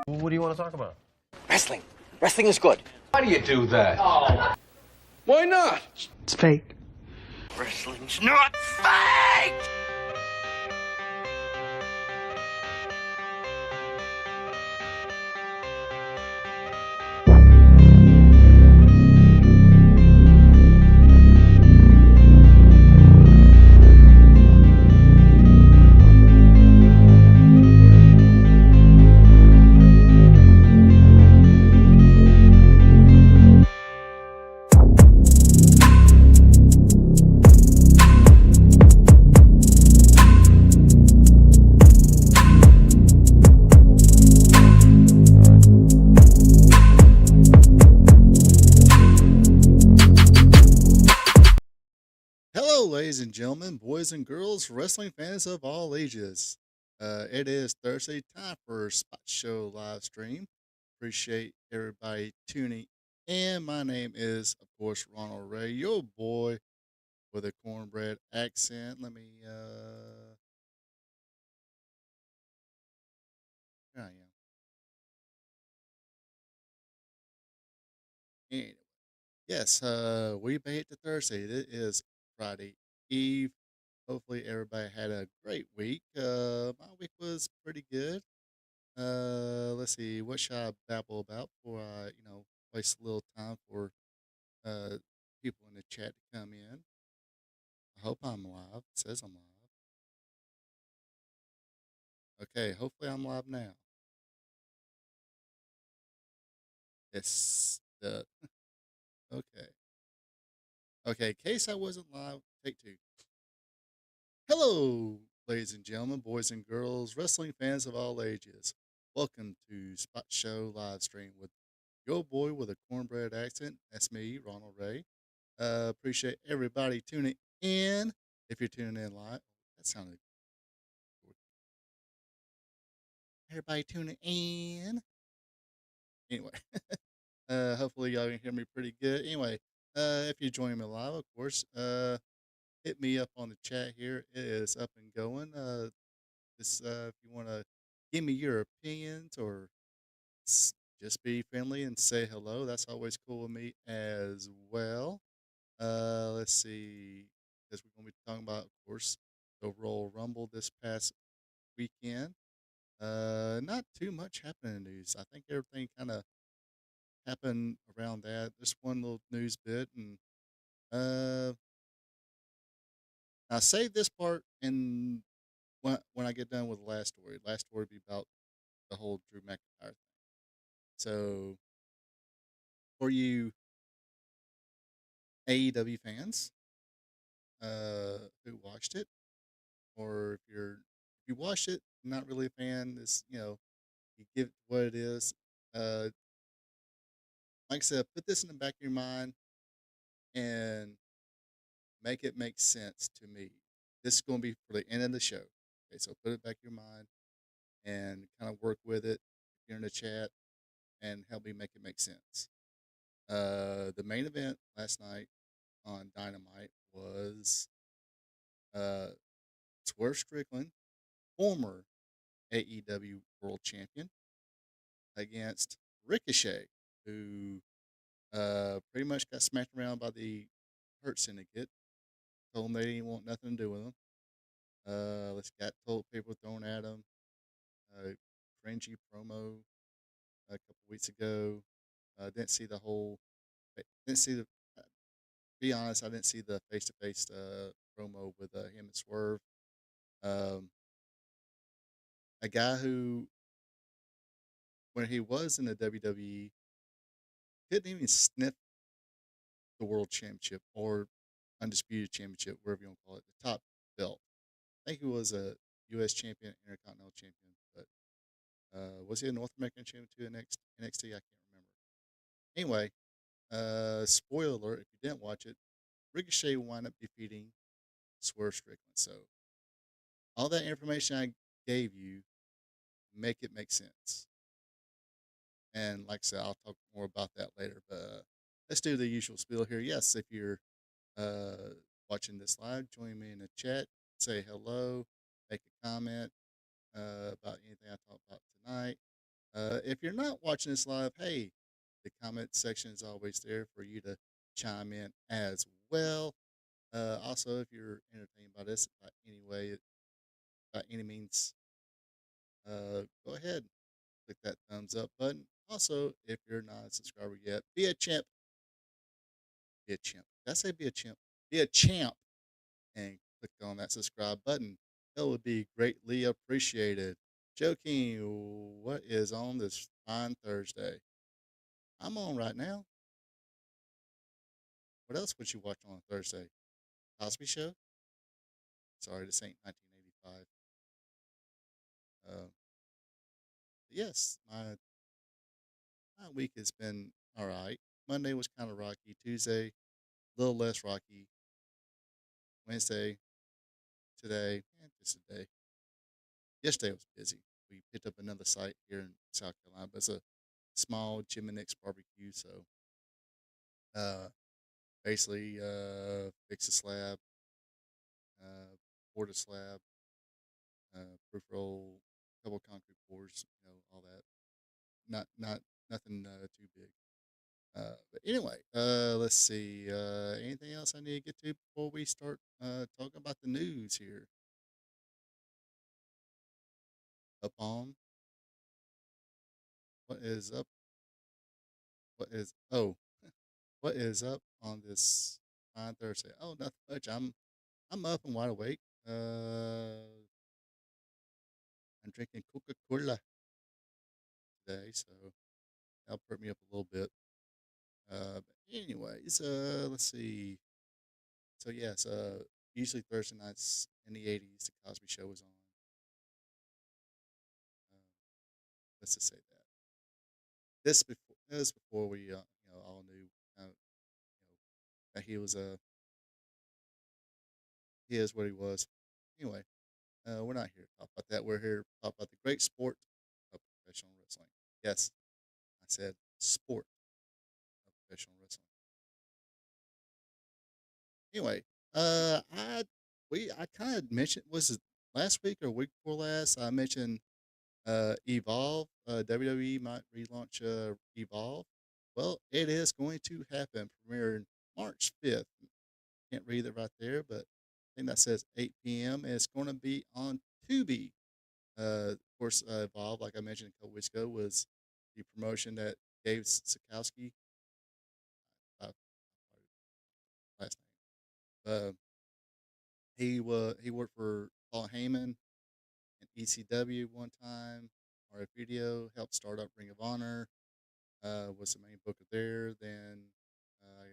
Well, what do you want to talk about? Wrestling. Wrestling is good. Why do you do that? Oh. Why not? It's fake. Wrestling's not fake! Hello, ladies and gentlemen, boys and girls, wrestling fans of all ages. It is Thursday, time for Spot Show live stream. Appreciate everybody tuning in. My name is, of course, Ronald Ray, your boy with a cornbread accent. Let me, here I am. Anyway, yes, we made it to Thursday. It is Friday Eve. Hopefully everybody had a great week. My week was pretty good. Let's see, what should I babble about before I, waste a little time for uh people in the chat to come in. I hope I'm live. It says I'm live. Okay, hopefully I'm live now. Yes. Okay. Okay, in case I wasn't live, take two. Hello, ladies and gentlemen, boys and girls, wrestling fans of all ages. Welcome to Spot Show live stream with your boy with a cornbread accent. That's me, Ronald Ray. Appreciate everybody tuning in. If you're tuning in live, that sounded good. Everybody tuning in. Anyway, hopefully y'all can hear me pretty good. Anyway, if you're joining me live, of course, hit me up on the chat here. It is up and going. If you want to give me your opinions or just be friendly and say hello, that's always cool with me as well. Let's see, because we're going to be talking about, of course, the Royal Rumble this past weekend. Not too much happening in the news. I think everything kind of happened around that. Just one little news bit, and I'll save this part and when I get done with the last story. Last story will be about the whole Drew McIntyre thing. So, for you AEW fans who watched it, or if you watched it, not really a fan, you give it what it is. Uh, like I said, put this in the back of your mind and make it make sense to me. This is going to be for the end of the show. Okay, so put it back in your mind and kind of work with it if you're in the chat and help me make it make sense. The main event last night on Dynamite was Swerve Strickland, former AEW World Champion, against Ricochet, who pretty much got smacked around by the Hurt Syndicate. Told them they didn't want nothing to do with him. Let's got told people thrown at him. Cringy promo a couple weeks ago. Didn't see the whole. Didn't see the. Be honest, I didn't see the face-to-face promo with him and Swerve. A guy who, when he was in the WWE, couldn't even sniff the World Championship or Undisputed Championship, whatever you want to call it, the top belt. I think he was a U.S. champion, Intercontinental champion, but was he a North American champion too in NXT? I can't remember. Anyway, spoiler alert, if you didn't watch it, Ricochet wound up defeating Swerve Strickland. So all that information I gave you, make it make sense. And like I said, I'll talk more about that later. But let's do the usual spiel here. Yes, if you're watching this live, join me in the chat. Say hello, make a comment about anything I talk about tonight. If you're not watching this live, hey, the comment section is always there for you to chime in as well. Also, if you're entertained by this by any way, by any means, go ahead, click that thumbs up button. Also, if you're not a subscriber yet, be a chimp. Be a chimp. Did I say be a chimp? Be a champ and click on that subscribe button. That would be greatly appreciated. Joking, what is on this fine Thursday? I'm on right now. What else would you watch on Thursday? Cosby Show? Sorry, this ain't 1985. Yes, my week has been all right. Monday was kind of rocky. Tuesday, a little less rocky. Wednesday, today, and just today. Yesterday was busy. We picked up another site here in South Carolina, but it's a small Jim and Nick's barbecue. So, uh, basically, fix a slab, pour the slab, proof roll, couple concrete pours, all that. Not nothing too big. But anyway, let's see. Anything else I need to get to before we start talking about the news here? Up on what is up? What is what is up on this fine Thursday? Oh, nothing much. I'm up and wide awake. I'm drinking Coca Cola today, so that'll perk me up a little bit. But anyways, let's see. So yes, usually Thursday nights in the '80s, the Cosby Show was on. Uh, let's just say that this before we all knew that he was he is what he was. Anyway, we're not here to talk about that. We're here to talk about the great sport of professional wrestling. Yes, I said sport of professional wrestling. Anyway, I kind of mentioned, was it last week or week before last? I mentioned Evolve. WWE might relaunch Evolve. Well, it is going to happen. Premiering March 5th. Can't read it right there, but I think that says 8 p.m. And it's going to be on Tubi. Of course, Evolve, like I mentioned a couple weeks ago, was the promotion that Dave Sikowski, uh, last name, he worked for Paul Heyman and ECW one time. Or Video helped start up Ring of Honor. Was the main booker there. Then I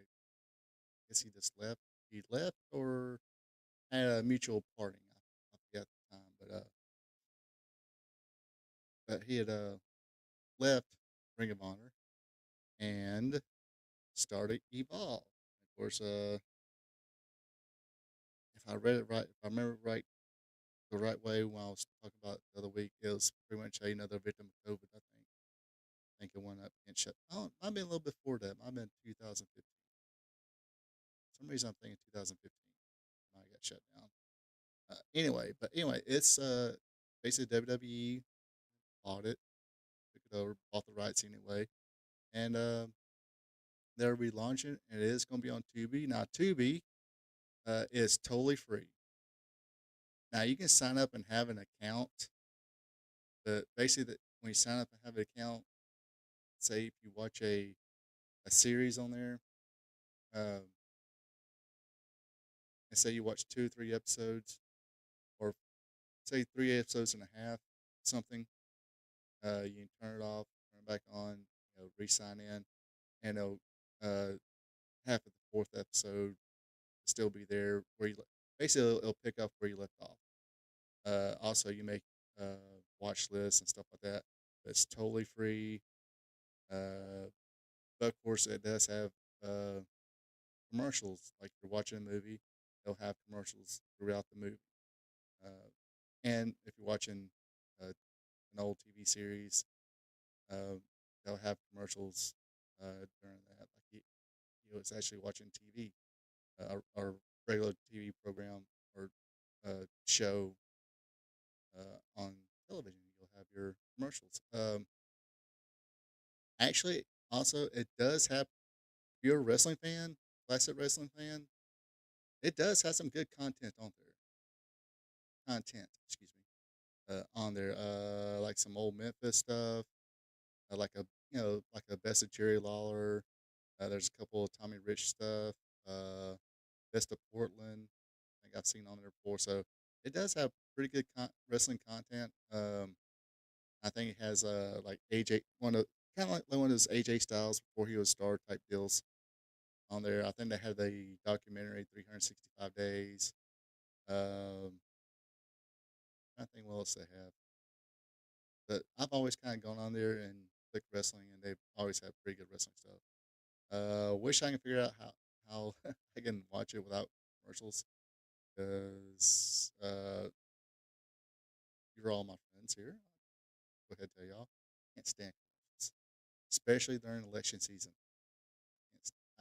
guess he just left. He left or had a mutual parting. I forget the time, but he had left Ring of Honor and started Evolve. Of course, if I read it right, if I remember right, the right way when I was talking about it the other week, it was pretty much another victim of COVID. I think it went up and shut. Oh, it might have been a little before that. It might have been 2015. For some reason, I'm thinking 2015. I got shut down. Anyway, it's basically WWE bought it, took it over, bought the rights anyway, and they're relaunching, and it is going to be on Tubi. Now, Tubi is totally free. Now, you can sign up and have an account, but basically, when you sign up and have an account, say if you watch a series on there, um, and say you watch 2 or 3 episodes, or say 3 episodes and a half, something, you can turn it off, turn it back on, re-sign in, and it'll half of the fourth episode still be there where basically it'll pick up where you left off. Also, you make watch lists and stuff like that. It's totally free. But of course, it does have commercials. Like if you're watching a movie, they'll have commercials throughout the movie. Uh, and if you're watching an old TV series, uh, they'll have commercials during that. Like it's actually watching TV, or regular TV program or show on television. You'll have your commercials. Actually, also it does have. If you're a wrestling fan, classic wrestling fan, it does have some good content on there. Excuse me, on there. Like some old Memphis stuff, like a like a best of Jerry Lawler. There's a couple of Tommy Rich stuff. Uh, best of Portland. I think I've seen on there before. So it does have pretty good wrestling content. I think it has like AJ one of kind of like one of those AJ Styles before he was star type deals on there. I think they had the documentary 365 days. I think what else they have. But I've always kind of gone on there and clicked wrestling, and they've always had pretty good wrestling stuff. Wish I can figure out how I can watch it without commercials, because you're all my friends here. Go ahead, and tell y'all. Can't stand commercials, especially during election season.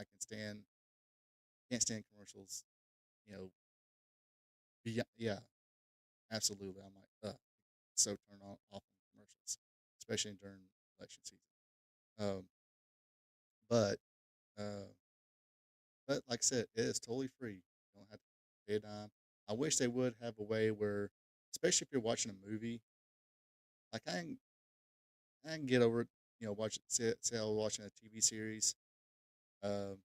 I can stand can't stand commercials. You know, yeah, absolutely. I'm like, so turned on off on commercials, especially during election season. Um, but uh, but like I said, it is totally free. You don't have to pay a dime. I wish they would have a way where, especially if you're watching a movie, like I can get over it. You know, say I was watching a TV series. Um,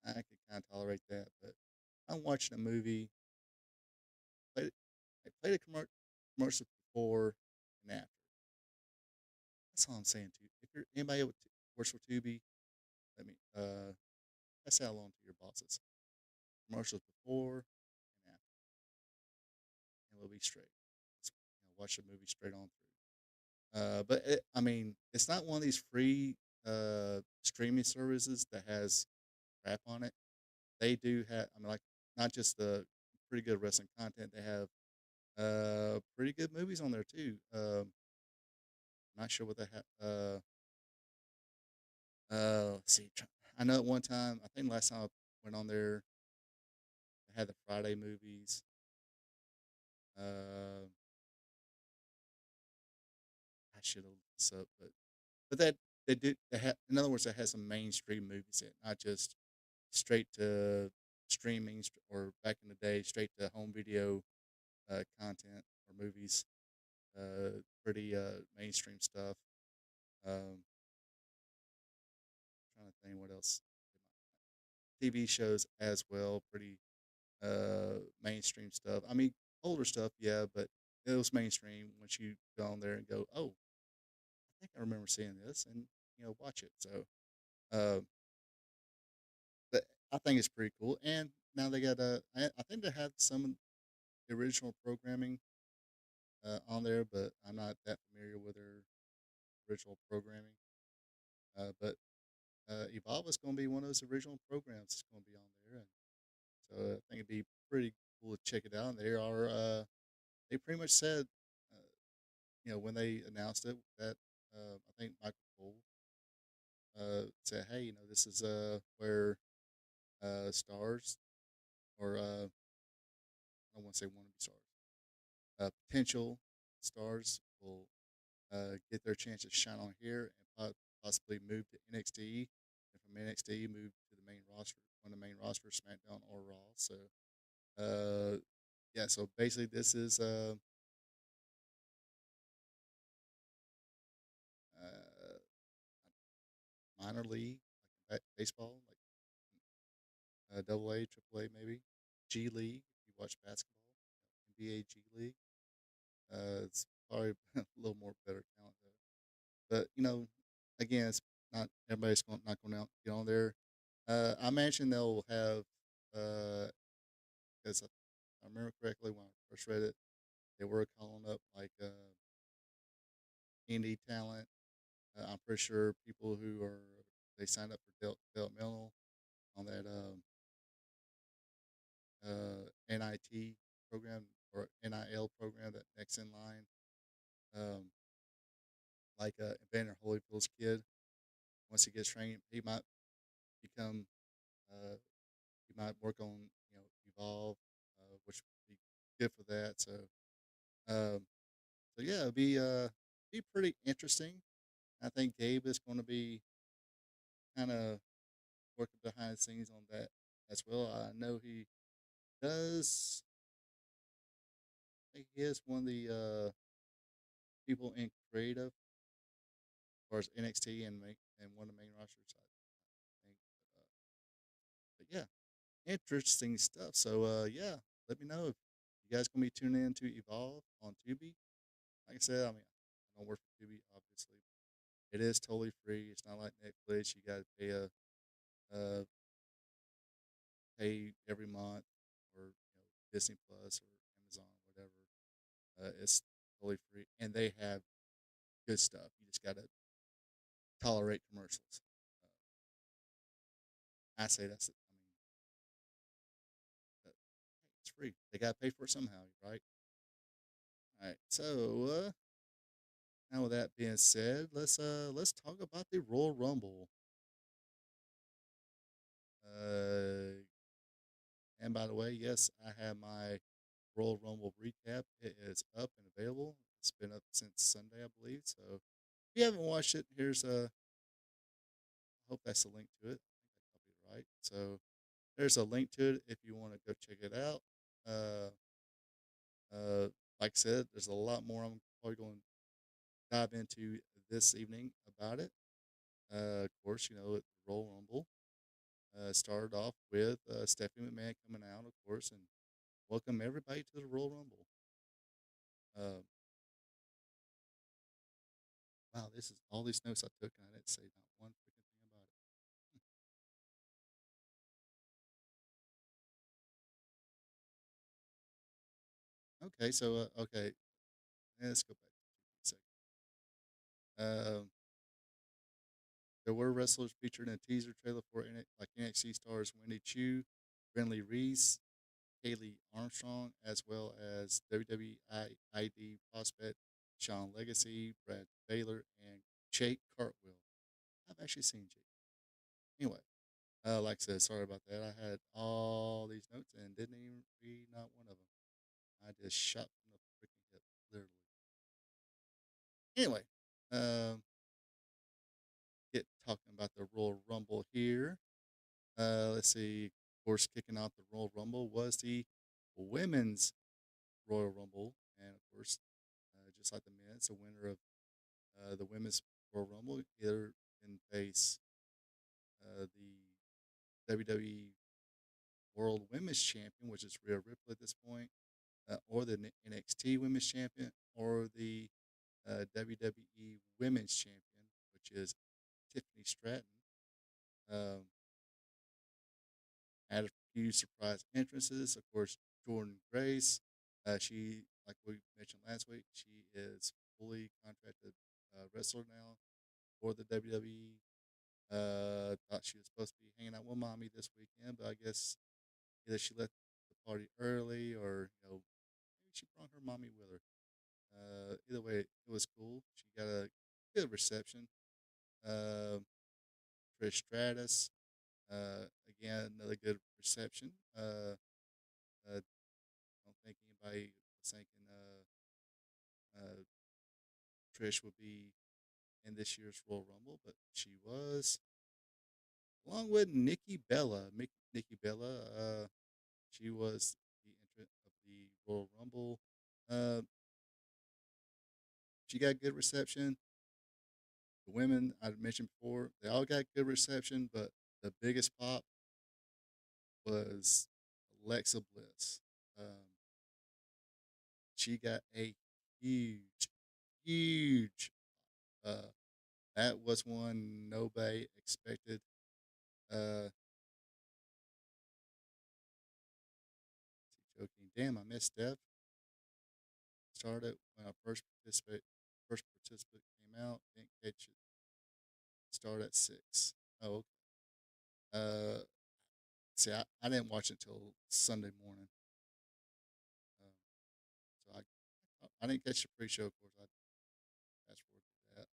I can kind of tolerate that, but I'm watching a movie. Play, I played a commercial before and after. That's all I'm saying to you. If you're anybody with works for Tubi, let me pass that along to your bosses. Commercials before and after, and we'll be straight. Just, watch the movie straight on through. I mean, it's not one of these free streaming services that has crap on it. They do have, I mean, like not just the pretty good wrestling content. They have pretty good movies on there too. Not sure what they have. Let's see. I know at one time, I think last time I went on there, they had the Friday movies. Uh, I should have looked this up, but that they do. They have, in other words, they had some mainstream movies in, not just straight to streaming or back in the day, straight to home video content or movies. Pretty mainstream stuff. Um, trying to think what else. TV shows as well, pretty mainstream stuff. I mean, older stuff, yeah, but it was mainstream once you go on there and go, oh, I think I remember seeing this, and watch it. So, uh, but I think it's pretty cool. And now they got I think they have some of the original programming on there, but I'm not that familiar with their original programming. But Evolve is going to be one of those original programs that's going to be on there, and so I think it'd be pretty cool to check it out. And they pretty much said, uh, when they announced it, that I think Michael Cole said, "Hey, this is where stars or I don't want to say wannabe stars, potential stars will get their chance to shine on here and possibly move to NXT, and from NXT move to the main roster, on the main roster, SmackDown or Raw." So, yeah. So basically, this is uh, minor league, like baseball, like Double A, Triple A, maybe G League. If you watch basketball, NBA G League. It's probably a little more better talent though. But again, it's not everybody's not going to get on there. I imagine they'll have because I remember correctly when I first read it, they were calling up like indie talent. I'm pretty sure people who are they signed up for developmental on that NIT program or NIL program, that next in line. Um, like Evander Holyfield's kid, once he gets trained, he might become, uh, he might work on, Evolve, which would be good for that. Um, so yeah, it'd be pretty interesting. I think Gabe is going to be kind of working behind the scenes on that as well. I know he does. I think he is one of the people in creative as far as NXT and one of the main rosters. I think, but yeah, interesting stuff. So yeah, let me know if you guys gonna be tuning in to Evolve on Tubi. Like I said, I mean, I don't work for Tubi, obviously. It is totally free. It's not like Netflix. You got to uh, pay every month, or Disney Plus or Amazon, whatever. It's totally free, and they have good stuff. You just got to tolerate commercials. I say that's it. I mean, hey, it's free. They got to pay for it somehow, right? All right. So now with that being said, let's talk about the Royal Rumble. Uh, and by the way, yes, I have my Royal Rumble recap. It is up and available. It's been up since Sunday, I believe. So if you haven't watched it, I hope that's a link to it. I think I copied it right. So there's a link to it if you want to go check it out. Uh, like I said, there's a lot more I'm probably going to dive into this evening about it. Of course, the Royal Rumble started off with Stephanie McMahon coming out, of course, and welcome everybody to the Royal Rumble. Uh, wow, this is all these notes I took, and I didn't say not one freaking thing about it. Okay, so okay, let's go back to 2 seconds. There were wrestlers featured in a teaser trailer for like NXT stars Wendy Chu, Brinley Reese, Kaylee Armstrong, as well as WWE ID prospect Sean Legacy, Brad Baylor, and Jake Cartwheel. I've actually seen Jake. Anyway, like I said, sorry about that. I had all these notes and didn't even read not one of them. I just shot from the freaking hip, literally. Anyway, um, get talking about the Royal Rumble here. Let's see. Of course, kicking off the Royal Rumble was the women's Royal Rumble, and of course, just like the men's, the winner of the women's Royal Rumble either can face the WWE World Women's Champion, which is Rhea Ripley at this point, or the NXT Women's Champion, or the WWE Women's Champion, which is Tiffany Stratton. Um, Had a few surprise entrances. Of course, Jordan Grace. She, like we mentioned last week, she is fully contracted wrestler now for the WWE. Thought she was supposed to be hanging out with mommy this weekend, but I guess either she left the party early, or maybe she brought her mommy with her. Either way, it was cool. She got a good reception. Uh, Trish Stratus, again, another good reception. I don't think anybody was thinking uh, Trish would be in this year's Royal Rumble, but she was, along with Nikki Bella. Nikki Bella, she was the entrant of the Royal Rumble. Uh, she got good reception. The women I mentioned before, they all got good reception, but the biggest pop was Alexa Bliss. Um, she got a huge, huge. Uh, that was one nobody expected. Uh, joking. Damn, I missed Steph. Started when I first participant came out. Didn't catch it. Start at 6. Oh, okay. See, I didn't watch it until Sunday morning. Um, so I didn't catch the pre-show. Of course, I fast forward to that.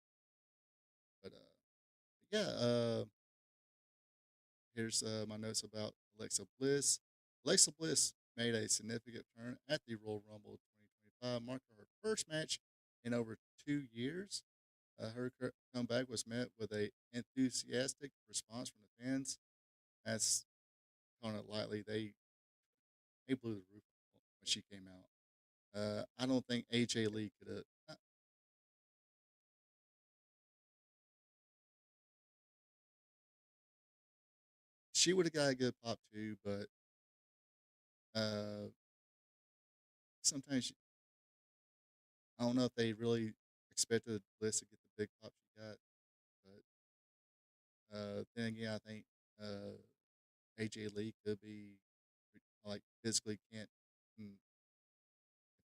But yeah. Here's my notes about Alexa Bliss. Alexa Bliss made a significant turn at the Royal Rumble 2025, marking her first match in over 2 years. Her comeback was met with a enthusiastic response from the fans. That's calling it lightly. They blew the roof off when she came out. I don't think AJ Lee could have. She would have got a good pop too, but uh, sometimes I don't know if they really expected Bliss to get the big pop she got. But then again, I think AJ Lee could be like physically can't. mm,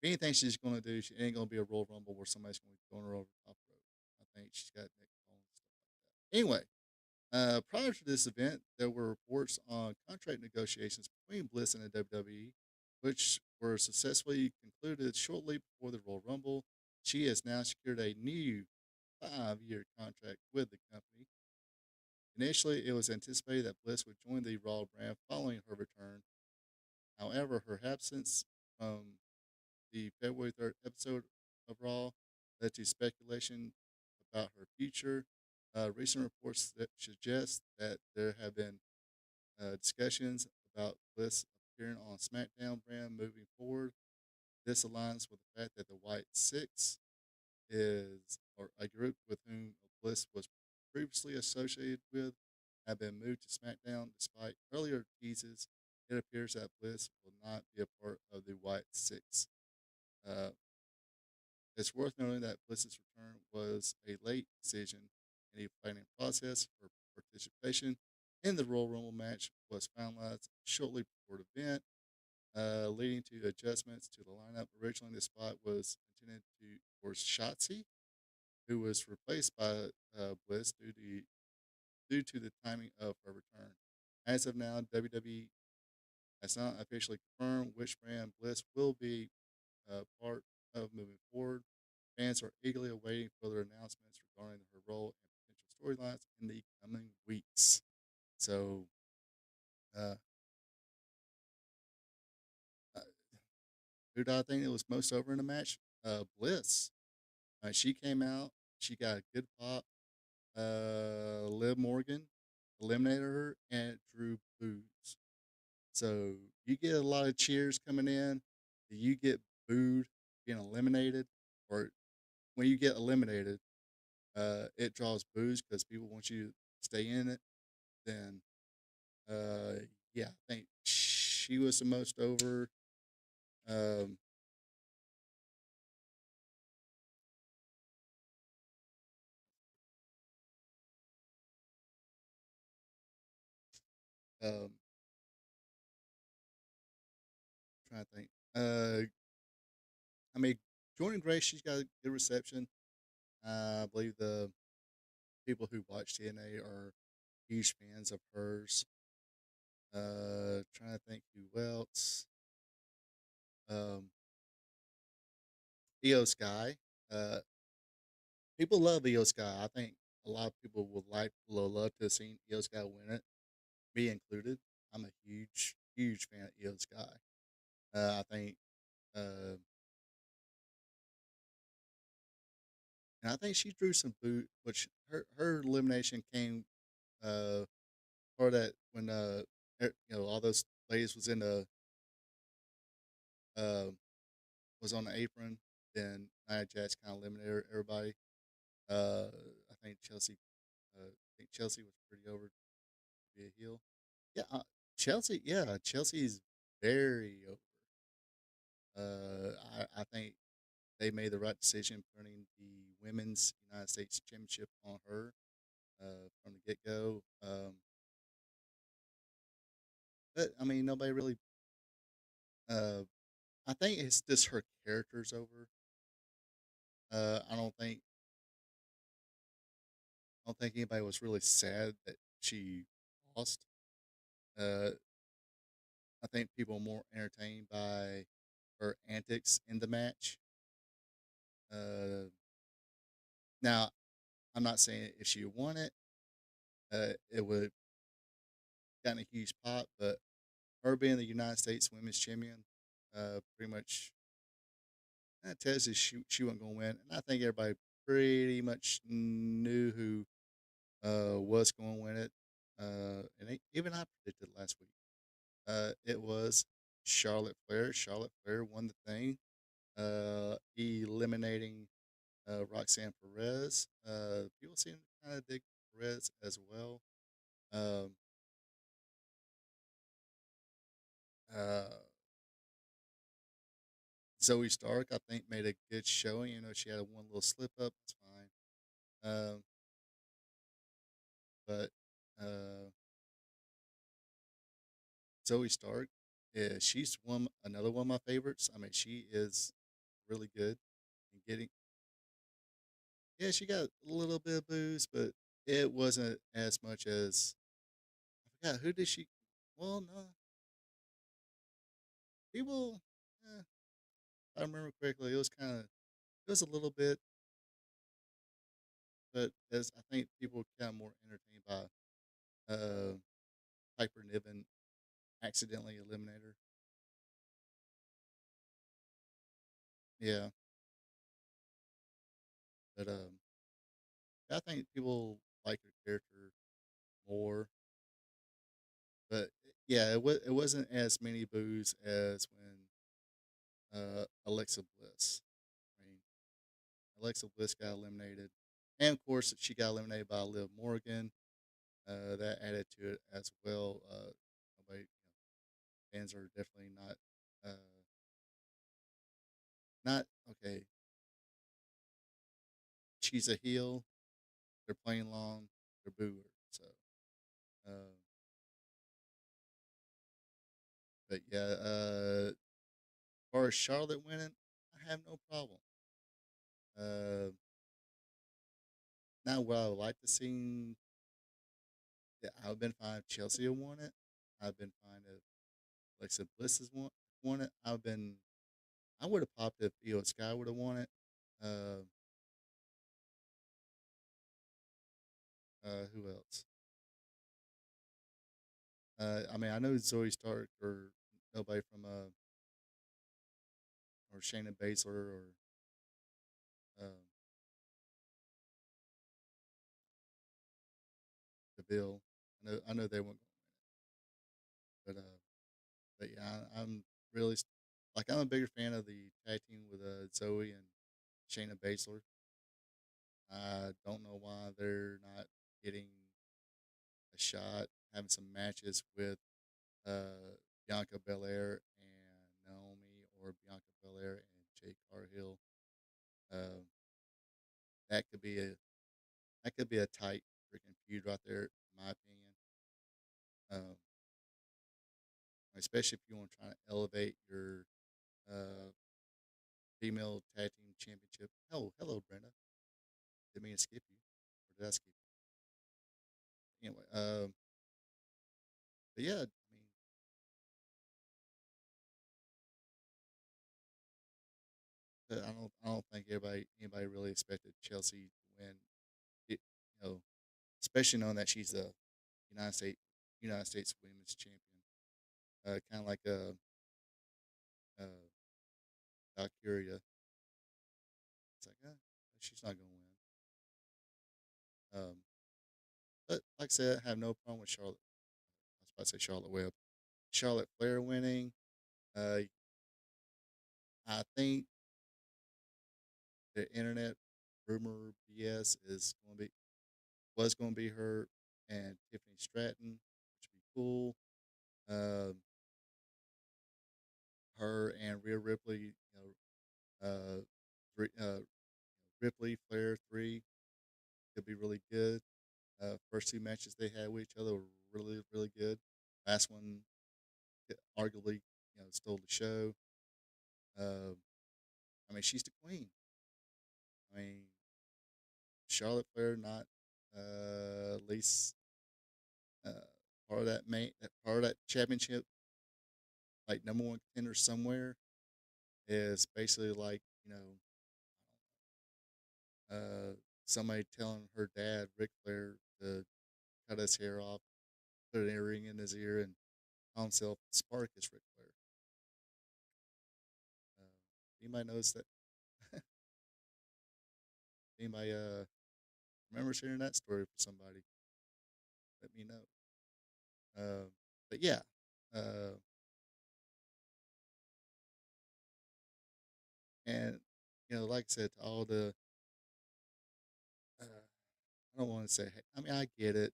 If anything, she's going to do, she ain't going to be a Royal Rumble where somebody's going to be throwing her over the top rope. I think she's got neck bone and stuff like that. Anyway, prior to this event, there were reports on contract negotiations between Bliss and the WWE, which were successfully concluded shortly before the Royal Rumble. She has now secured a new 5-year contract with the company. Initially, it was anticipated that Bliss would join the Raw brand following her return. However, her absence from the February 3rd episode of Raw led to speculation about her future. Recent reports that suggest that there have been discussions about Bliss appearing on SmackDown brand moving forward. This aligns with the fact that the White Six is, or a group with whom Bliss was previously associated with, have been moved to SmackDown despite earlier teases. It appears that Bliss will not be a part of the White Six. Uh, it's worth noting that Bliss's return was a late decision in the planning process. Her participation in the Royal Rumble match was finalized shortly before the event, leading to adjustments to the lineup. Originally, the spot was intended for Shotzi, who was replaced by Bliss due to the timing of her return. As of now, WWE has not officially confirmed which brand Bliss will be part of moving forward. Fans are eagerly awaiting further announcements regarding her role and potential storylines in the coming weeks. So, uh, uh, who do I think it was most over in the match? Bliss. She came out. She got a good pop. Liv Morgan eliminated her and it drew boos. So you get a lot of cheers coming in. You get booed being eliminated, or when you get eliminated, it draws boos because people want you to stay in it. Then, yeah, I think she was the most over. Um, um, trying to think. I mean, Jordan Grace, she's got a good reception. I believe the people who watch TNA are huge fans of hers. Trying to think who else. Um, Io Sky. Uh, People love Io Sky. I think a lot of people would love to have seen Io Sky win it, me included. I'm a huge fan of Io Sky. I think, uh, and I think she drew some boot, which her elimination came part of that when all those ladies was in the uh was on the apron. Then Nia Jax kind of eliminated everybody. I think Chelsea. I think Chelsea was pretty over to be a heel. Yeah, Chelsea. Yeah, Chelsea's very over. I think they made the right decision putting the women's United States Championship on her from the get go. But I mean, nobody really. Uh, I think it's just her character's over. I don't think anybody was really sad that she lost. Uh, I think people are more entertained by her antics in the match. Uh, Now, I'm not saying if she won it, it would gotten a huge pop, but her being the United States Women's Champion, pretty much that tells you she wasn't going to win. And I think everybody pretty much knew who was going to win it. Even I predicted last week. It was Charlotte Flair. Charlotte Flair won the thing, eliminating Roxanne Perez. People seem to kind of dig Perez as well. Um, uh, Zoe Stark, I think, made a good showing. She had one little slip up. It's fine. But uh, Zoe Stark, yeah, she's another one of my favorites. I mean, she is really good in getting. Yeah, she got a little bit of booze, but it wasn't as much as I forgot who did she. Well, no, people. Eh, if I remember correctly, it was it was a little bit, but as I think people were kind of more entertained by Piper Niven accidentally eliminate her. Yeah, but I think people like her character more. But yeah, it wasn't as many boos as when Alexa Bliss. I mean, Alexa Bliss got eliminated, and of course she got eliminated by Liv Morgan. That added to it as well. Nobody, fans are definitely not okay. She's a heel. They're playing along. They're booing her. So, uh, but yeah, as far as Charlotte winning, I have no problem. Uh, Now, what I would like to see, yeah, I've been fine if Chelsea had won it. I've been fine if Alexa Bliss has won it. I would have popped if Io Sky would have won it. Uh, who else? I mean, I know Zoe Stark or nobody from or Shayna Baszler or um, the Bill. I know they weren't going to win it, but yeah, I'm really I'm a bigger fan of the tag team with Zoe and Shayna Baszler. I don't know why they're not getting a shot, having some matches with Bianca Belair and Naomi, or Bianca Belair and Jade Cargill. Um, that could be a tight freaking feud right there, in my opinion. Um, Especially if you want to try to elevate your uh, female tag team championship. Oh, hello, Brenda. Didn't mean to skip you, or did I skip you? Anyway, but yeah, I mean, I don't think anybody really expected Chelsea to win. It, especially knowing that she's the United States United States Women's Champion. Kind of like a Valkyria. It's like, she's not going to win. But like I said, I have no problem with Charlotte. I was about to say Charlotte Webb, Charlotte Flair winning. Uh, I think the internet rumor BS is going to be was going to be her and Tiffany Stratton, which would be cool. Um, Her and Rhea Ripley, Ripley Flair 3 could be really good. First two matches they had with each other were really really good. Last one arguably stole the show. Uh, I mean she's the queen. I mean Charlotte Flair not at least uh, part of that part of that championship, like number one contender somewhere, is basically like somebody telling her dad Ric Flair to cut his hair off, put an earring in his ear, and call himself Sparkus Ric Flair. Uh, Anybody knows that? Anybody remembers hearing that story from somebody, let me know. But yeah, uh, and like I said, to all the, I don't want to say, I mean, I get it. It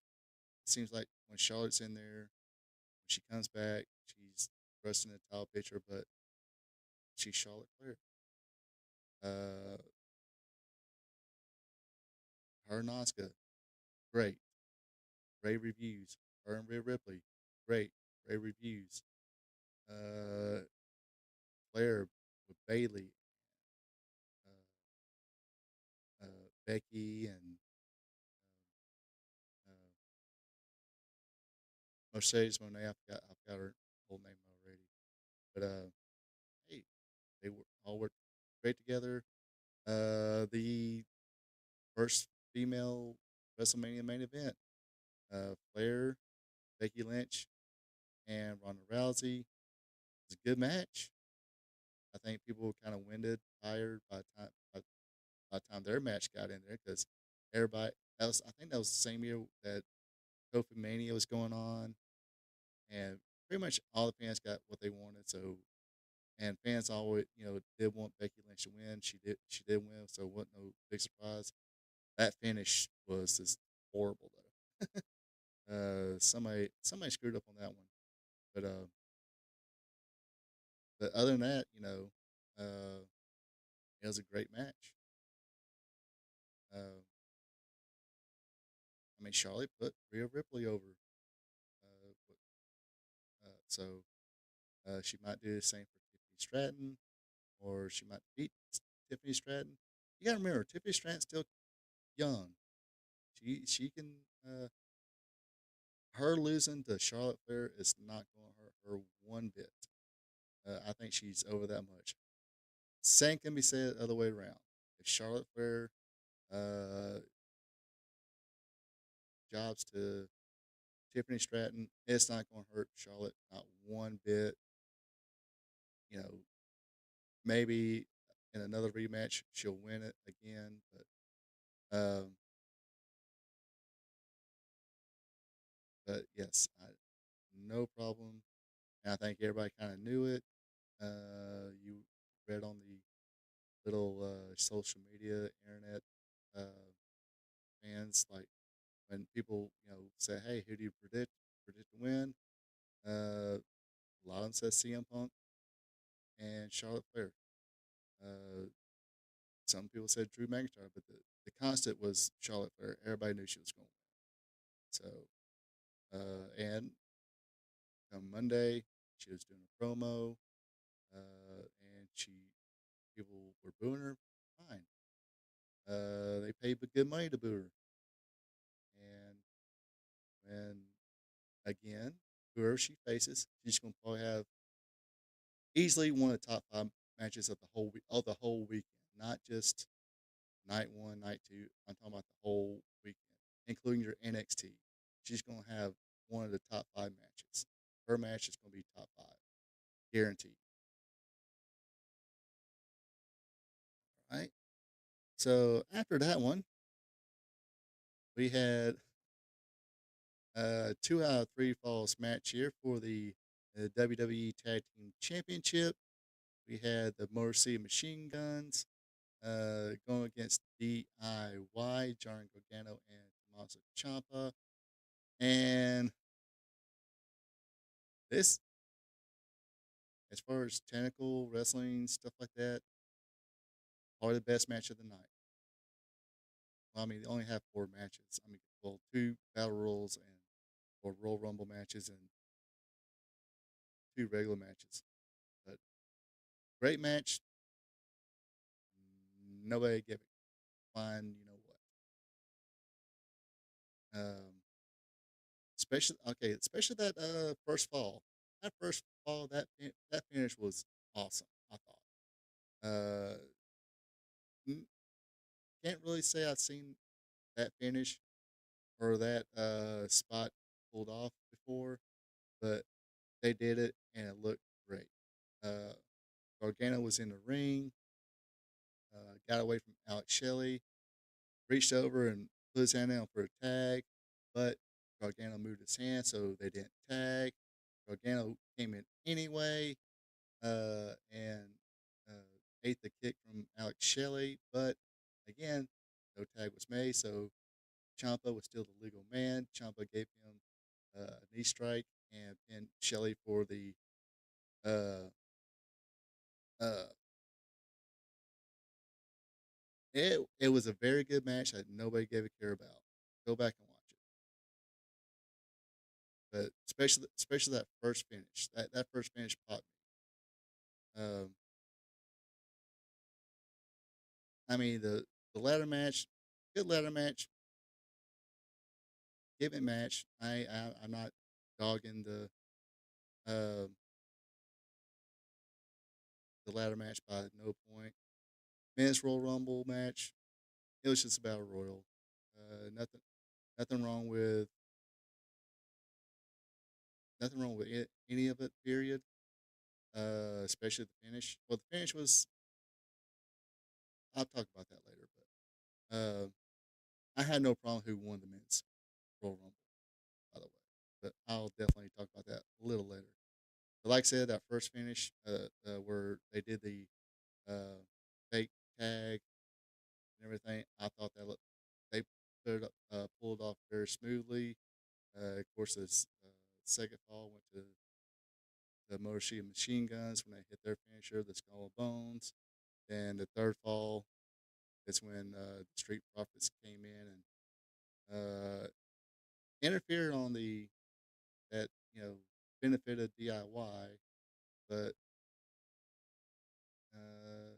seems like when Charlotte's in there, when she comes back, she's wrestling the title picture, but she's Charlotte Flair. Uh, her and Asuka, great, great reviews. Her and Rhea Ripley, great, great reviews. Uh, Flair with Bailey, Becky, and uh, Mercedes Moné. I've got her whole name already. But hey, they were all worked great together. The first female WrestleMania main event, Flair, Becky Lynch, and Ronda Rousey. It was a good match. I think people were kind of winded, tired by the time their match got in there because everybody else. I think that was the same year that Kofi Mania was going on, and pretty much all the fans got what they wanted. So, and fans always, did want Becky Lynch to win. She did win, so it wasn't no big surprise. That finish was just horrible though. Somebody screwed up on that one, but other than that, it was a great match. Uh, I mean, Charlotte put Rhea Ripley over, so she might do the same for Tiffany Stratton, or she might beat Tiffany Stratton. You got to remember, Tiffany Stratton's still young. She can. Her losing to Charlotte Flair is not going to hurt her one bit. I think she's over that much. Same can be said the other way around. If Charlotte Flair uh, jobs to Tiffany Stratton, it's not going to hurt Charlotte not one bit. You know, maybe in another rematch she'll win it again, but yes, no problem. And I think everybody kind of knew it. You read on the little social media, internet fans, like when people say, "Hey, who do you predict to win?" A lot of them said CM Punk and Charlotte Flair. Uh, some people said Drew McIntyre, but the constant was Charlotte Flair. Everybody knew she was going to win. So, and come Monday, she was doing a promo, and people were booing her. Fine. They paid good money to boo her, and when again, whoever she faces, she's going to probably have easily one of the top five matches of the whole weekend, not just night one, night two. I'm talking about the whole weekend, including your NXT. She's going to have one of the top five matches. Her match is going to be top five, guaranteed. All right. So after that one, we had 2 out of 3 falls match here for the WWE Tag Team Championship. We had the Motor City Machine Guns going against DIY, John Gargano and Tommaso Ciampa. And this, as far as technical wrestling, stuff like that, probably the best match of the night. Well, I mean, they only have 4 matches. I mean, well, 2 Battle Royals and 4 Royal Rumble matches and 2 regular matches. But great match. Nobody gave it. Fine, you know what. Especially that first fall. That first fall, that finish was awesome. I thought. Can't really say I've seen that finish or that spot pulled off before, but they did it and it looked great. Uh, Gargano was in the ring, got away from Alex Shelley, reached over and put his hand down for a tag, but Gargano moved his hand, so they didn't tag. Gargano came in anyway, and ate the kick from Alex Shelley, but again, no tag was made, so Ciampa was still the legal man. Ciampa gave him a knee strike and pinned Shelley for the uh, uh, it was a very good match that nobody gave a care about. Go back and watch it. But especially that first finish. That first finish popped me. I mean the ladder match, good ladder match, given match. I'm not dogging uh, the ladder match by no point. Men's Royal Rumble match. It was just about Royal. Nothing wrong with any of it. Period. Especially the finish. Well, the finish was. I'll talk about that later. But I had no problem who won the men's Royal Rumble, by the way. But I'll definitely talk about that a little later. But like I said, that first finish, where they did the uh, fake tag and everything, I thought they pulled off very smoothly. Of course, this second fall went to the Motor City Machine Guns when they hit their finisher, the Skull and Bones. Then the third fall is when the Street Profits came in and interfered on the that benefited DIY, but uh,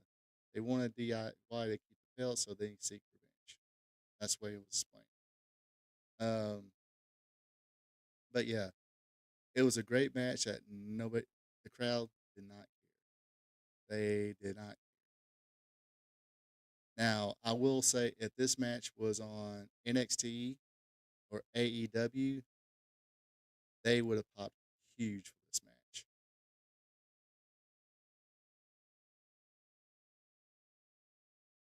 they wanted DIY to keep the belt so they can seek revenge. That's the way it was explained. Um, but yeah, it was a great match that the crowd did not care. They did not. Now, I will say if this match was on NXT or AEW, they would have popped huge for this match.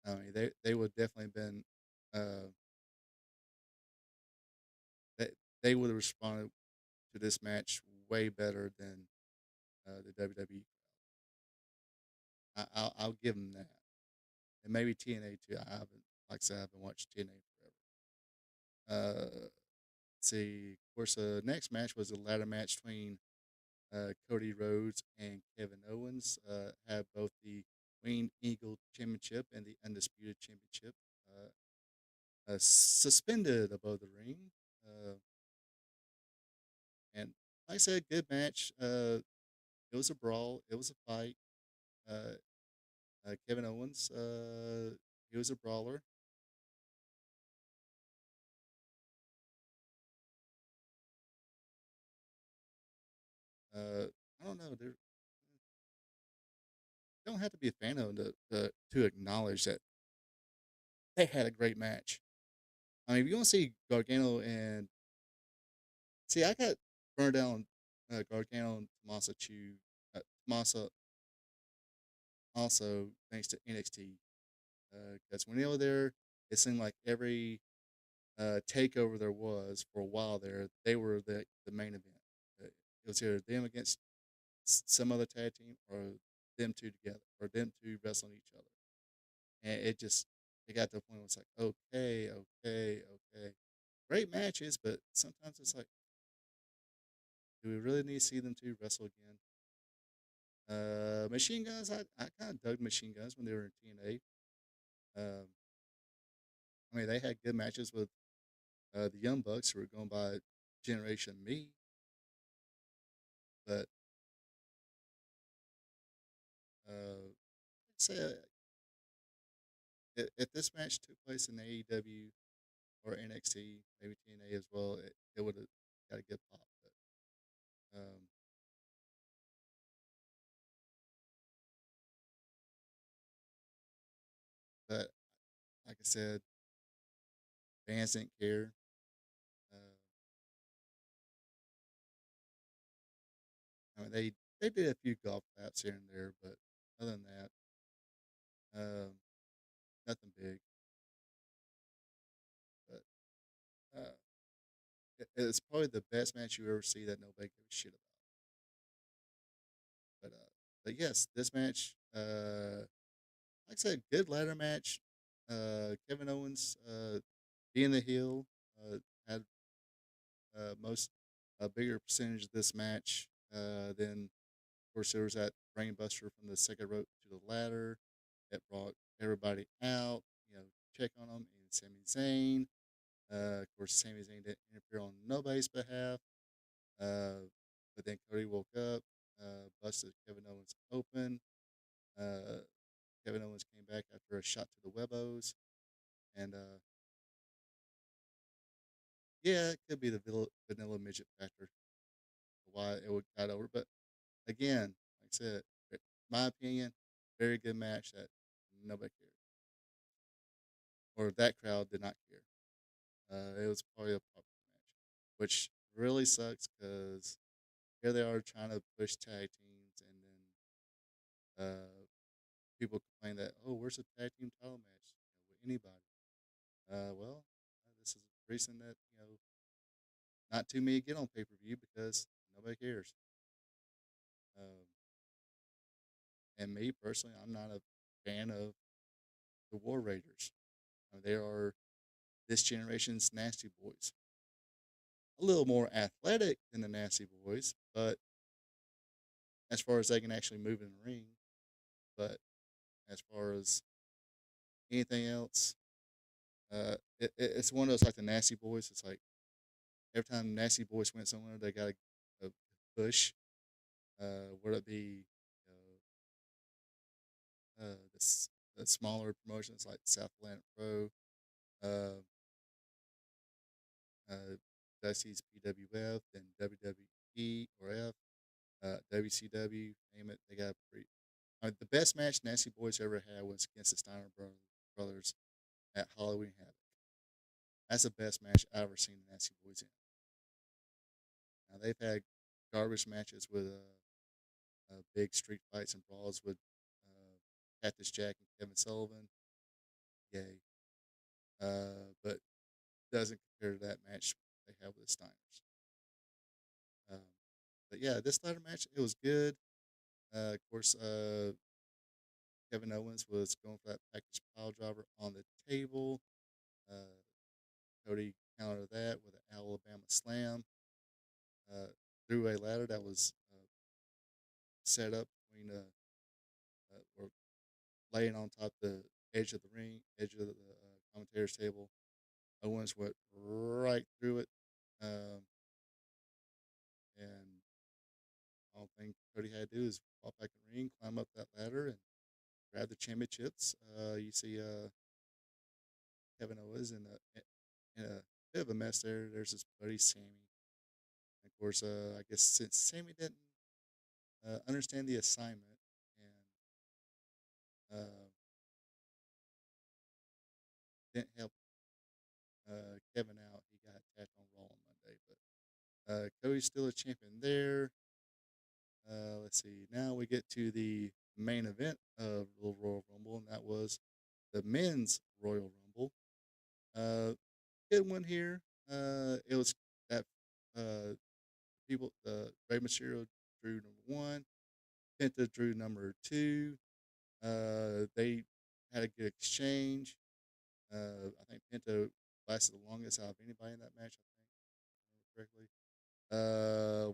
I mean, they would definitely been uh, they they would have responded to this match way better than the WWE. I'll give them that, and maybe TNA too. I haven't, like I said, I haven't watched TNA forever. See, of course, the next match was a ladder match between Cody Rhodes and Kevin Owens. Had both the Queen Eagle Championship and the Undisputed Championship suspended above the ring. Uh, and like I said, good match. It was a brawl. It was a fight. Uh, Kevin Owens, he was a brawler. I don't know. There don't have to be a fan of them to acknowledge that they had a great match. I mean, if you want to see Gargano and see, I got burned down Gargano and Tommaso Chu, Tommaso also thanks to NXT because when they were there, it seemed like every takeover there was for a while there, they were the main event. It was either them against some other tag team or them two together or them two wrestling each other. And it got to the point where it's like, okay, okay, okay. Great matches, but sometimes it's like, do we really need to see them two wrestle again? Machine Guns, I kind of dug Machine Guns when they were in TNA. I mean, they had good matches with the Young Bucks who were going by Generation Me, but say if this match took place in AEW or NXT, maybe TNA as well, it would have got a good pop. But like I said, fans didn't care. Uh, I mean, they did a few golf claps here and there, but other than that, um, nothing big. it's probably the best match you ever see that nobody gives a shit about. But yes, this match, like I said, good ladder match. Kevin Owens, being the heel, had most a bigger percentage of this match than, of course, there was that brainbuster from the second rope to the ladder that brought everybody out, check on them, and Sami Zayn. Of course, Sami Zayn didn't interfere on nobody's behalf. But then Cody woke up, busted Kevin Owens open. Uh, Kevin Owens came back after a shot to the Webos. And yeah, it could be the vanilla midget factor, why it would got over. But again, like I said, my opinion, very good match that nobody cared. Or that crowd did not care. It was probably a popular match, which really sucks because here they are trying to push tag teams, and then people complain that, oh, where's the tag team title match with anybody? Well, this is a reason that not too many get on pay per view because nobody cares. Um, and me personally, I'm not a fan of the War Raiders. They are this generation's Nasty Boys. A little more athletic than the Nasty Boys, but as far as they can actually move in the ring, but as far as anything else, it's one of those like the Nasty Boys. It's like every time Nasty Boys went somewhere, they got a push. Whether it be the smaller promotions like South Atlantic Pro, uh, Dusty's PWF, then WWE or F, WCW, name it. They got pretty. The best match Nasty Boys ever had was against the Steiner brothers at Halloween Havoc. That's the best match I've ever seen the Nasty Boys in. Now they've had garbage matches with big street fights and brawls with Cactus Jack and Kevin Sullivan. Yay. But doesn't compare to that match they have with the Steiners. Um, but yeah, this ladder match, it was good. Of course, Kevin Owens was going for that package pile driver on the table. Uh, Cody countered that with an Alabama slam through a ladder that was set up between or laying on top the edge of the ring, edge of the commentator's table. Owens went right through it, and all thing Cody had to do is walk back in the ring, climb up that ladder, and grab the championships. You see Kevin Owens in a bit of a mess there. There's his buddy Sammy. And of course, I guess since Sammy didn't understand the assignment and didn't help Kevin out, he got attacked on Raw on Monday. But Cody's still a champion there. Let's see. Now we get to the main event of the Royal Rumble, and that was the men's Royal Rumble. Good one here. It was that Rey Mysterio drew number one, Penta drew number two. They had a good exchange. I think Penta lasted the longest out of anybody in that match. I think, if I remember correctly.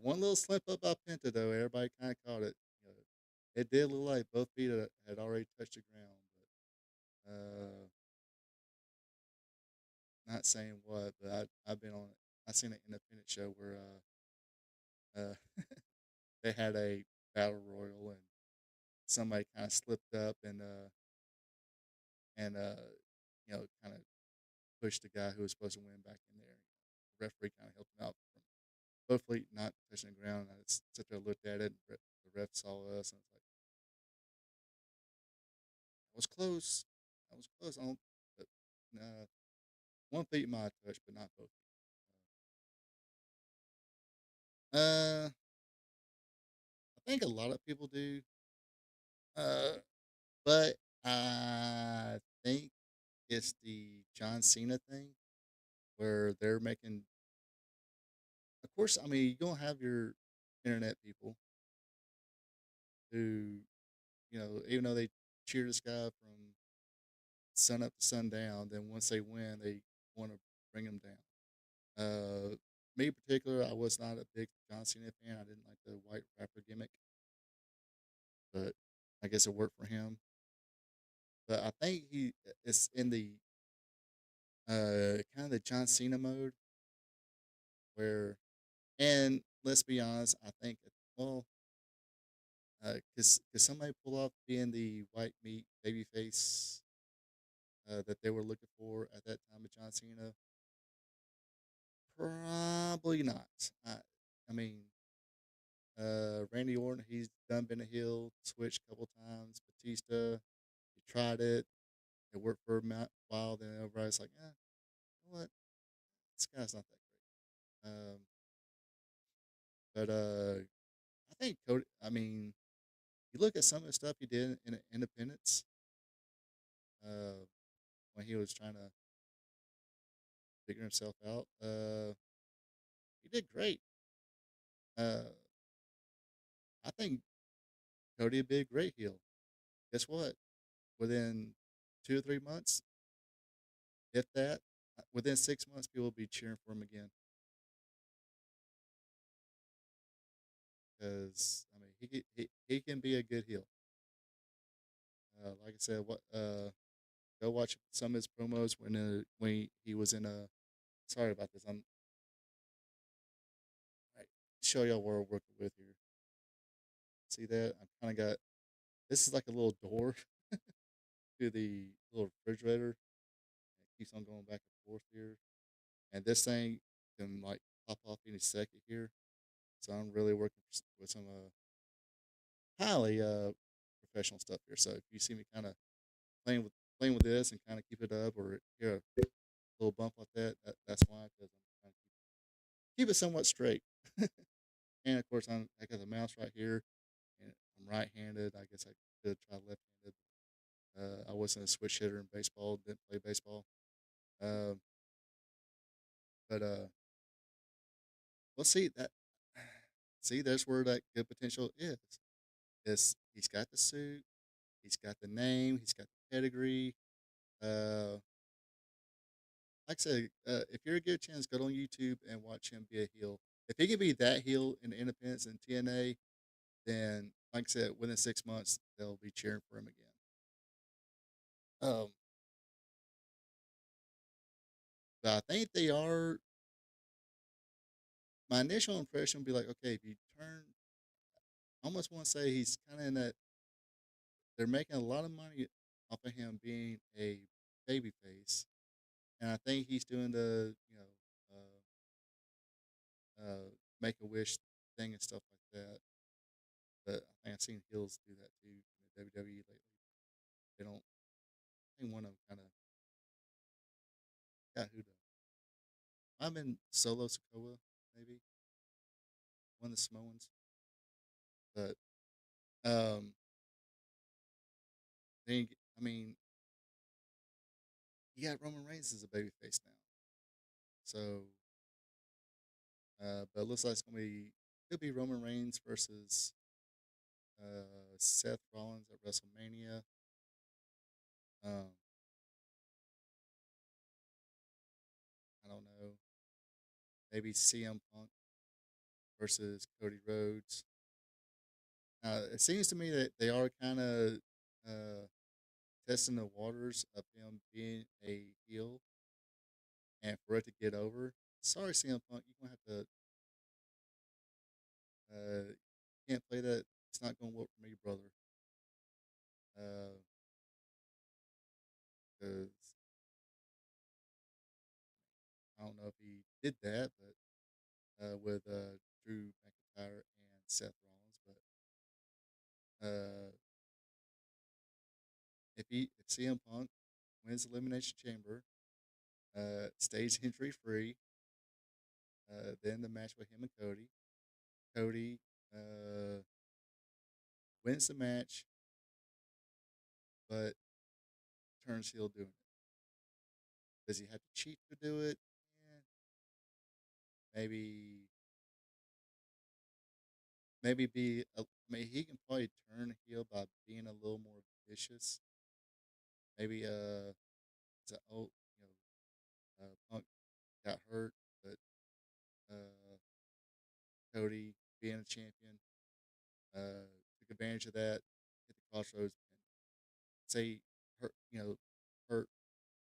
One little slip up by Penta though. Everybody kind of caught it. It did look like both feet had already touched the ground, but not saying what. But I've been on. I seen an independent show where they had a battle royal and somebody kind of slipped up and kind of pushed the guy who was supposed to win back in there. The referee kind of helped him out from both feet not touching the ground. I just sat there and looked at it, and the ref saw us, and it's like, I was close. I was close. But one feet might touch, but not both. I think a lot of people do. Uh, but I think it's the John Cena thing where they're making of course, I mean, you're gonna have your internet people who, even though they cheer this guy from sun up to sundown, then once they win, they want to bring him down. Me in particular, I was not a big John Cena fan. I didn't like the white rapper gimmick, but I guess it worked for him. But I think he is in the kind of the John Cena mode where, and let's be honest, I think well, cause somebody pull off being the white meat babyface that they were looking for at that time of John Cena. Probably not. I mean, Randy Orton, he's done been a heel, switched a couple times. Batista, he tried it. It worked for a while. Then everybody's like, you know what? This guy's not that great. But I think Cody. I mean, you look at some of the stuff he did in Independence uh, when he was trying to figure himself out. He did great. Uh, I think Cody would be a great heel. Guess what? Within 2 or 3 months, if that, within 6 months, people will be cheering for him again. Because I mean, he can be a good heel. Like I said, go watch some of his promos when he was in a. Sorry about this. I'm right. Show y'all what we're working with here. See that? I kind of got. This is like a little door to the little refrigerator. It keeps on going back and forth here, and this thing can like pop off any second here. So I'm really working with some highly professional stuff here. So if you see me kind of playing with this and kind of keep it up, or hear a little bump like that's why, because I'm trying to keep it somewhat straight. And of course, I got the mouse right here, and I'm right-handed. I guess I could try left-handed. I wasn't a switch hitter in baseball. Didn't play baseball. Um, but we'll see that. See, there's where that good potential is. He's got the suit, he's got the name, he's got the pedigree. Uh, like I said, if you're a good chance, go on YouTube and watch him be a heel. If he can be that heel in Independence and TNA, then like I said, within 6 months they'll be cheering for him again. Um, but I think they are. My initial impression would be like, okay, if you turn, I almost want to say he's kind of in that. They're making a lot of money off of him being a baby face, and I think he's doing the make a wish thing and stuff like that. But I think I've seen heels do that too in the WWE lately. They don't. I think one of them kind of got who to. I'm in Solo Sokoa, maybe one of the Samoans. But um, I mean, you got Roman Reigns as a babyface now. So, but it looks like it's gonna be could be Roman Reigns versus Seth Rollins at WrestleMania. Um, I don't know. Maybe CM Punk versus Cody Rhodes. It seems to me that they are kind of uh, testing the waters of him being a heel, and for it to get over. Sorry, CM Punk, you're gonna have to. Can't play that. It's not gonna work for me, brother. Because I don't know if he did that, but with Drew McIntyre and Seth Rollins, but if CM Punk wins the Elimination Chamber, stays injury free, then the match with him and Cody. Cody wins the match, but turns heel doing it. Does he have to cheat to do it? Yeah, maybe. maybe I mean, he can probably turn heel by being a little more vicious. Maybe it's a oh, you Punk got hurt, but uh, Cody being a champion took advantage of that, hit the crossroads, and say hurt, hurt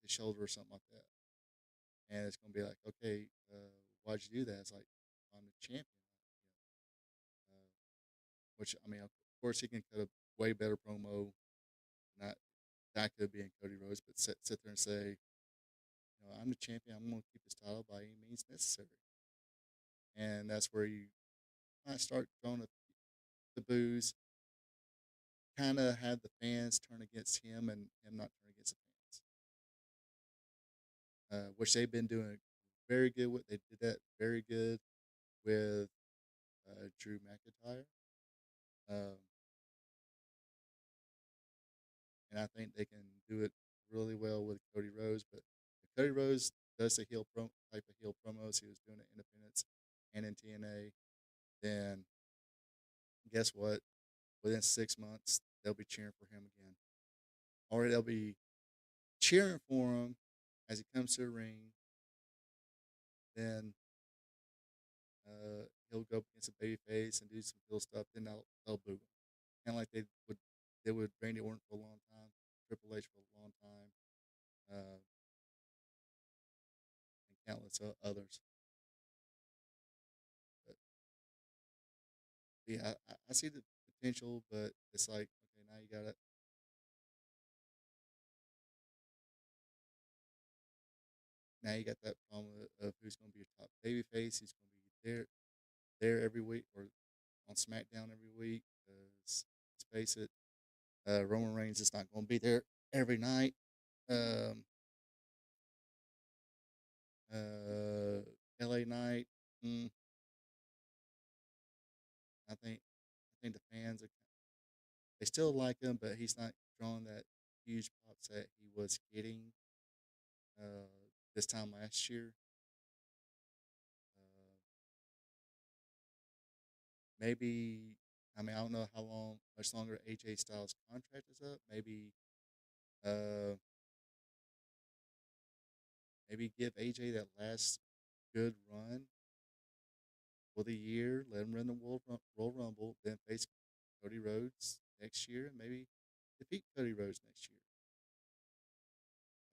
his shoulder or something like that, and it's gonna be like, okay, why'd you do that? It's like I'm the champion, uh, which I mean, of course, he can cut a way better promo, not that could be in Cody Rhodes, but sit there and say, I'm the champion. I'm going to keep this title by any means necessary. And that's where you might start throwing up the booze, kind of have the fans turn against him and him not turn against the fans, which they've been doing very good with. They did that very good with Drew McIntyre. Um, and I think they can do it really well with Cody Rhodes. But if Cody Rhodes does the type of heel promos he was doing at Independence and in TNA, then guess what? Within 6 months, they'll be cheering for him again, or they'll be cheering for him as he comes to the ring. Then he'll go up against a baby face and do some heel stuff. Then they'll boo him, kind of like they would Randy Orton for a long time, Triple H for a long time, uh, and countless others. But yeah, I see the potential, but it's like okay, now you got that problem of who's going to be your top baby face, who's going to be there every week or on SmackDown every week. Because let's face it, Roman Reigns is not going to be there every night. Um, LA Knight, mm, I think the fans they still like him, but he's not drawing that huge pops that he was getting uh, this time last year. Uh, maybe I mean I don't know how much longer AJ Styles' contract is up. Uh, maybe give AJ that last good run for the year. Let him run the Royal Rumble, then face Cody Rhodes next year, and maybe defeat Cody Rhodes next year.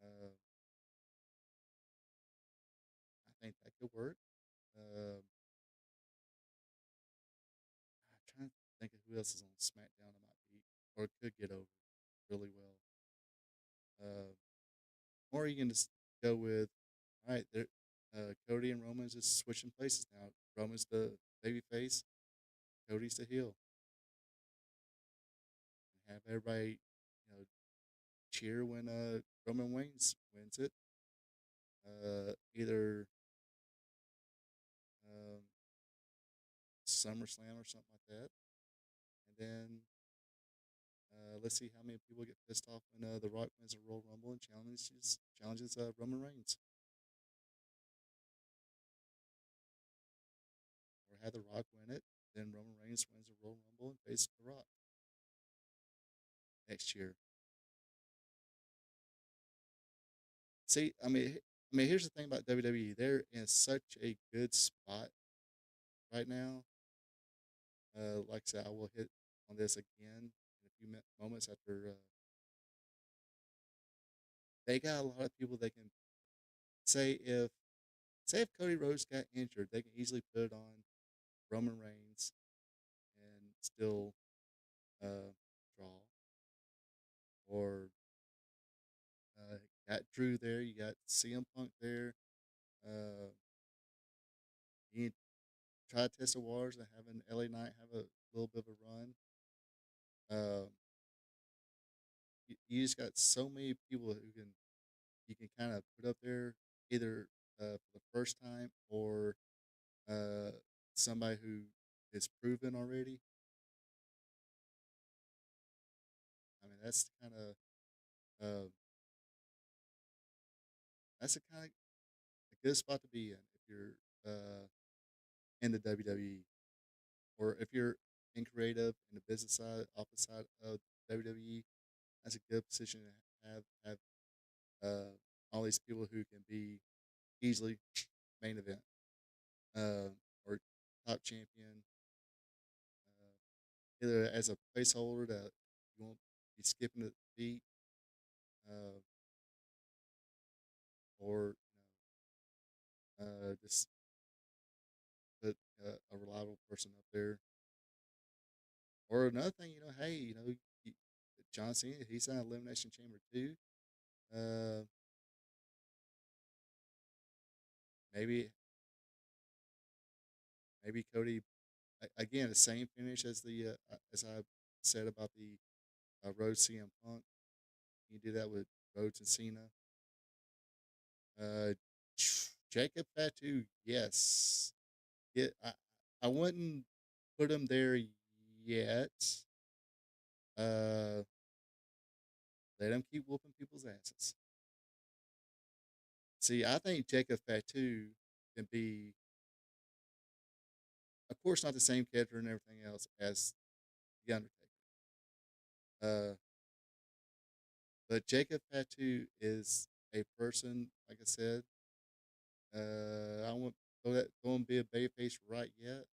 Uh, I think that could work. I'm trying to think of who else is on SmackDown that might be or could get over really well. Or you can just go with, all right, Cody and Roman's just switching places now. Roman's the baby face, Cody's the heel. And have everybody, cheer when Roman Reigns wins it. Either um, SummerSlam or something like that. And then let's see how many people get pissed off when The Rock wins the Royal Rumble and challenges Roman Reigns. Or have The Rock win it, then Roman Reigns wins the Royal Rumble and faces The Rock next year. See, I mean, here's the thing about WWE. They're in such a good spot right now. Like I said, I will hit on this again in a few moments after they got a lot of people that can say if say if Cody Rhodes got injured, they can easily put it on Roman Reigns and still uh, draw. Or got Drew there, you got CM Punk there. Uh, you try to test the waters and having LA Knight have a little bit of a run. Uh, you just got so many people who you can kind of put up there either for the first time or uh, somebody who is proven already. I mean, uh, that's a kind of a good spot to be in if you're in the WWE. or if you're in creative in the business side, office side of WWE, that's a good position to have all these people who can be easily main event or top champion, either as a placeholder that you won't be skipping the beat, uh, or just put a reliable person up there. Or another thing, hey, John Cena, he's on Elimination Chamber too. Uh, maybe Cody again the same finish as the as I said about the Rhodes CM Punk. You can do that with Rhodes and Cena. Uh, Jacob Fatu, yes. Yeah, I wouldn't put him there yet. Uh, let him keep whooping people's asses. See, I think Jacob Fatu can be, of course, not the same character and everything else as the Undertaker. Uh, but Jacob Fatu is a person, like I said. I won't go and be a babyface right yet,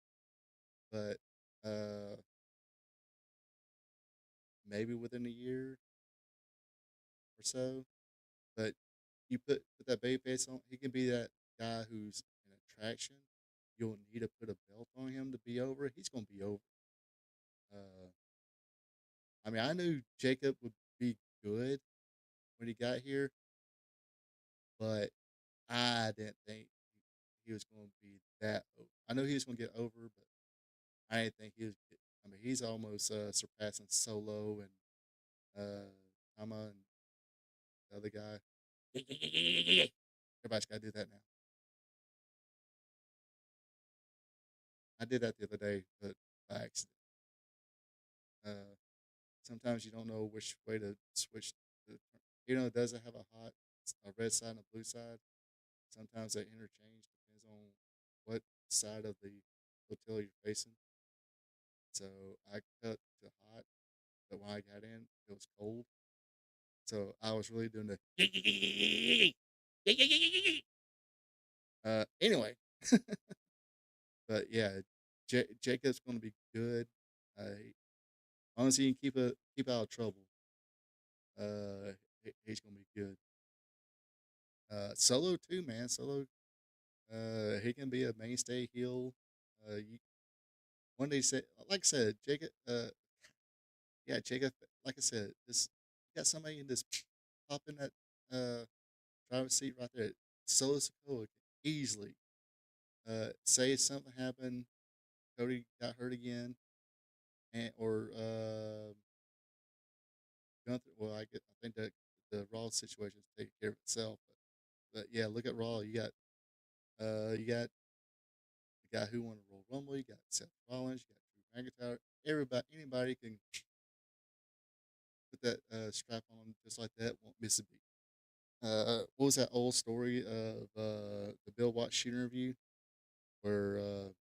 but uh, maybe within a year or so. But you put that babyface on, he can be that guy who's an attraction. You'll need to put a belt on him to be over. He's going to be over. Uh, I mean, I knew Jacob would be good when he got here, but I didn't think he was going to be that over. I know he was going to get over, but I didn't think he was. I mean, he's almost surpassing Solo and Tama and the other guy. Everybody's got to do that now. I did that the other day, but by accident. Uh, Sometimes you don't know which way to switch. It doesn't have a red side and a blue side. Sometimes they interchange, depends on what side of the flotilla you're facing. So I cut to hot, but when I got in, it was cold. So I was really doing the anyway. But yeah, Jacob's going to be good. Honestly, he can keep out of trouble. He's going to be good. Solo too, man. Solo, he can be a mainstay heel. One day said, like I said, Jacob. Yeah, Jacob. Like I said, this you got somebody in this pop in that driver's seat right there. Solo Sikoa can easily say something happened, Cody got hurt again, and or Gunther. Well, I think that the Raw situation is taking care of itself. But yeah, look at Raw. You got the guy who won the Royal Rumble. You got Seth Rollins. You got Drew McIntyre. Anybody can put that strap on just like that. Won't miss a beat. What was that old story of the Bill Watts shoot interview where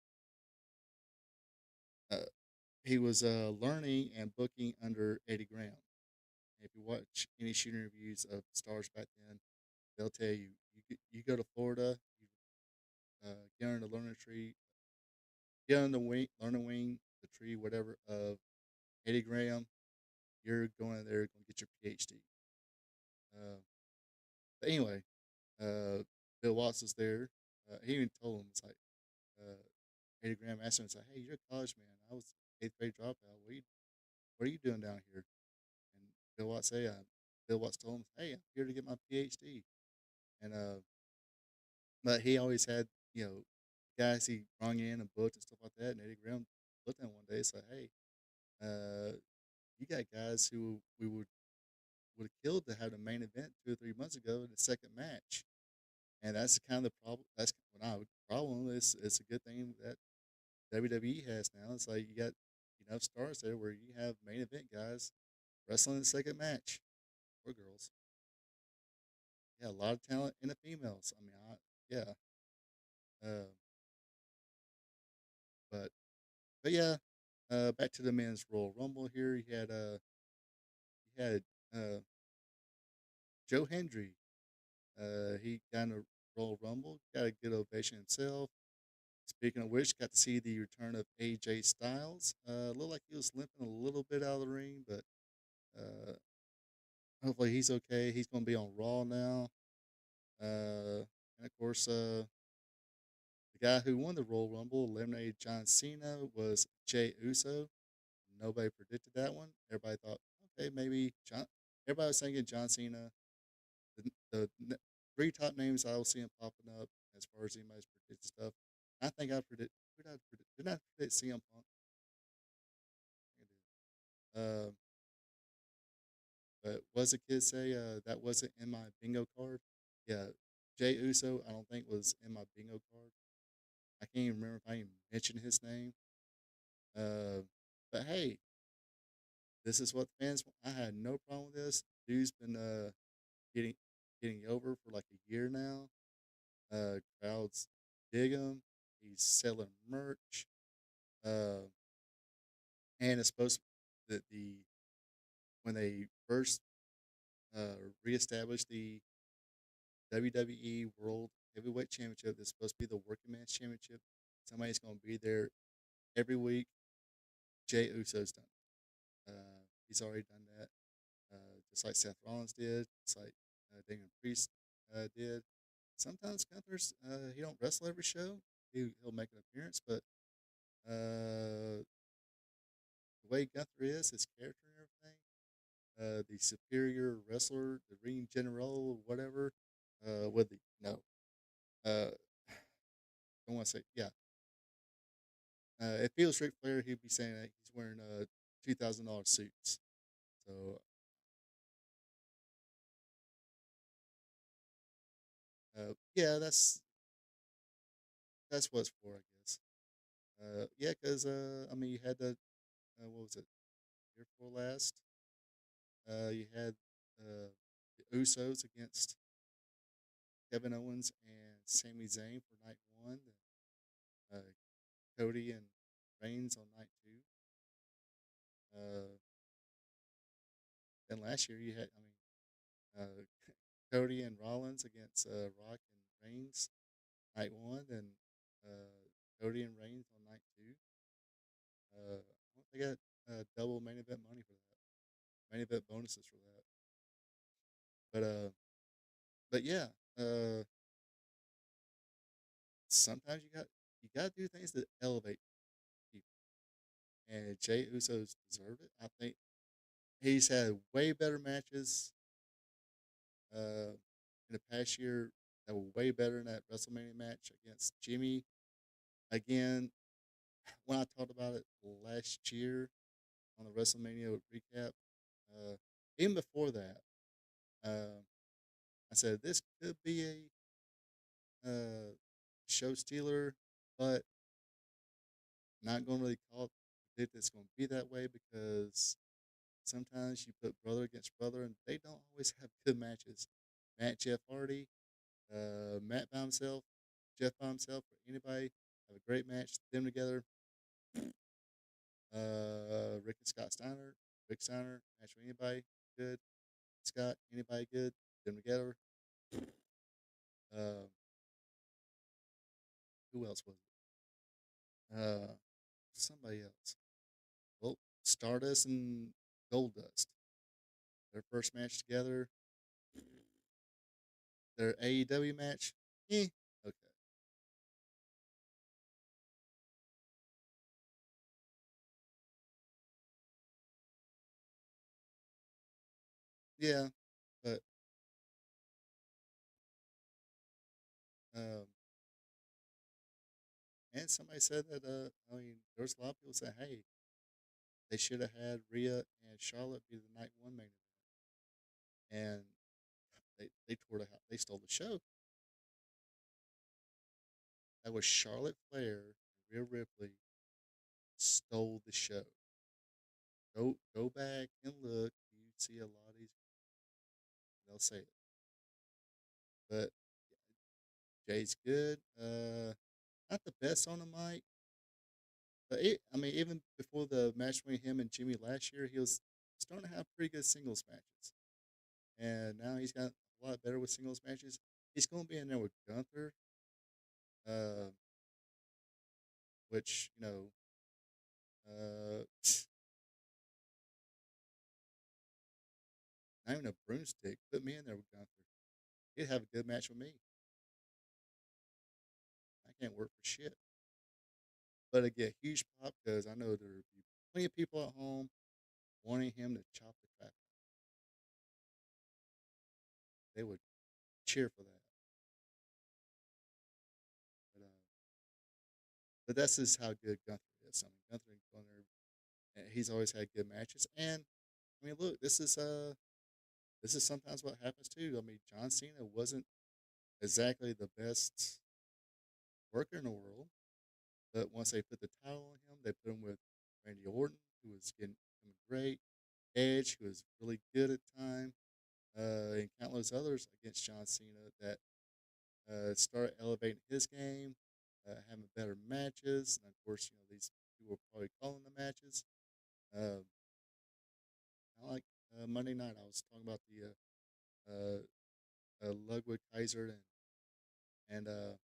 he was learning and booking under Eddie Graham? If you watch any shoot interviews of stars back then, they'll tell you go to Florida, you get on the learning tree, get on the learning wing, the tree, whatever of Eddie Graham. You're going there, going to get your PhD. Uh, but anyway, uh, Bill Watts was there. He even told him, it's like, uh, Eddie Graham asked him, it's like, hey, you're a college man. I was eighth grade dropout. What are you doing down here? And Bill Watts told him, hey, I'm here to get my PhD. And but he always had, guys he brung in and booked and stuff like that. And Eddie Graham looked at him one day and said, hey, you got guys who we would have killed to have the main event 2 or 3 months ago in the second match. And that's kind of the problem. That's what the problem is. It's a good thing that WWE has now. It's like you got enough stars there where you have main event guys wrestling in the second match or girls. Yeah, a lot of talent in the females. I mean, yeah. Uh, but but yeah, back to the men's Royal Rumble here. You had uh, Joe Hendry. He got in a Royal Rumble, got a good ovation himself. Speaking of which, got to see the return of AJ Styles. Looked like he was limping a little bit out of the ring, but uh, hopefully he's okay. He's going to be on Raw now. And of course, the guy who won the Royal Rumble, eliminated John Cena, was Jey Uso. Nobody predicted that one. Everybody thought, okay, maybe John. Everybody was thinking John Cena. The three top names I was seeing popping up as far as anybody's predicted stuff. I think I predict. Who did I predict? Didn't I predict CM Punk? I think I did. But was the kid say that wasn't in my bingo card? Yeah, Jey Uso. I don't think was in my bingo card. I can't even remember if I even mentioned his name. Uh, but hey, this is what the fans want. I had no problem with this. Dude's been getting getting over for like a year now. Crowds dig him. He's selling merch. Uh, and it's supposed that the when they first reestablished the WWE World Heavyweight Championship, that's supposed to be the Working Man's Championship. Somebody's going to be there every week. Jey Uso's done. He's already done that. Just like Seth Rollins did, just like Damian Priest did. Sometimes Gunther's he don't wrestle every show. He'll make an appearance, but the way Gunther is, his character and everything, the superior wrestler, the ring general, whatever. With the no, I want to say yeah. If he was Ric Flair, he'd be saying that he's wearing $2,000 suits. So yeah, that's what it's for, I guess. Yeah, because I mean, you had the what was it, year before last? You had the Usos against Kevin Owens and Sami Zayn for night one. Uh, Cody and Reigns on night two. Uh, then last year you had, I mean, Cody and Rollins against Rock and Reigns night one, and Cody and Reigns on night two. They got double main event money for that, main event bonuses for that. But yeah, uh, sometimes you got to do things that elevate people, and Jey Uso's deserved it. I think he's had way better matches in the past year that were way better than that WrestleMania match against Jimmy. Again, when I talked about it last year on the WrestleMania recap, uh, even before that, I said this could be a show stealer, but not going to really call it predict it's going to be that way because sometimes you put brother against brother and they don't always have good matches. Matt Jeff Hardy, Matt by himself, Jeff by himself, or anybody have a great match. Them together, Rick and Scott Steiner, Rick Steiner, match with anybody good. Scott, anybody good. Them together. Uh, who else was it? Somebody else. Well, Stardust and Goldust. Their first match together. Their AEW match. Okay. Yeah, but um, and somebody said that I mean, there's a lot of people saying, hey, they should have had Rhea and Charlotte be the night one main event, and they tore the house. They stole the show. That was Charlotte Flair and Rhea Ripley stole the show. Go back and look. You see a lot of these. They'll say it, but Jay's good. Not the best on the mic, I mean, even before the match between him and Jimmy last year, he was starting to have pretty good singles matches, and now he's got a lot better with singles matches. He's going to be in there with Gunther, uh, which uh, not even a broomstick. Put me in there with Gunther. He'd have a good match with me. I can't work for shit. But it get huge pop because I know there would be plenty of people at home wanting him to chop the crap. They would cheer for that. But, uh, but that's just how good Gunther is. I mean, Gunther, he's always had good matches. And I mean, look, this is sometimes what happens too. I mean, John Cena wasn't exactly the best worker in the world, but once they put the title on him, they put him with Randy Orton, who was getting great, Edge, who was really good at time, and countless others against John Cena that started elevating his game, having better matches, and of course, these people were probably calling the matches. Um, I like Monday night. I was talking about the Ludwig Kaiser and uh,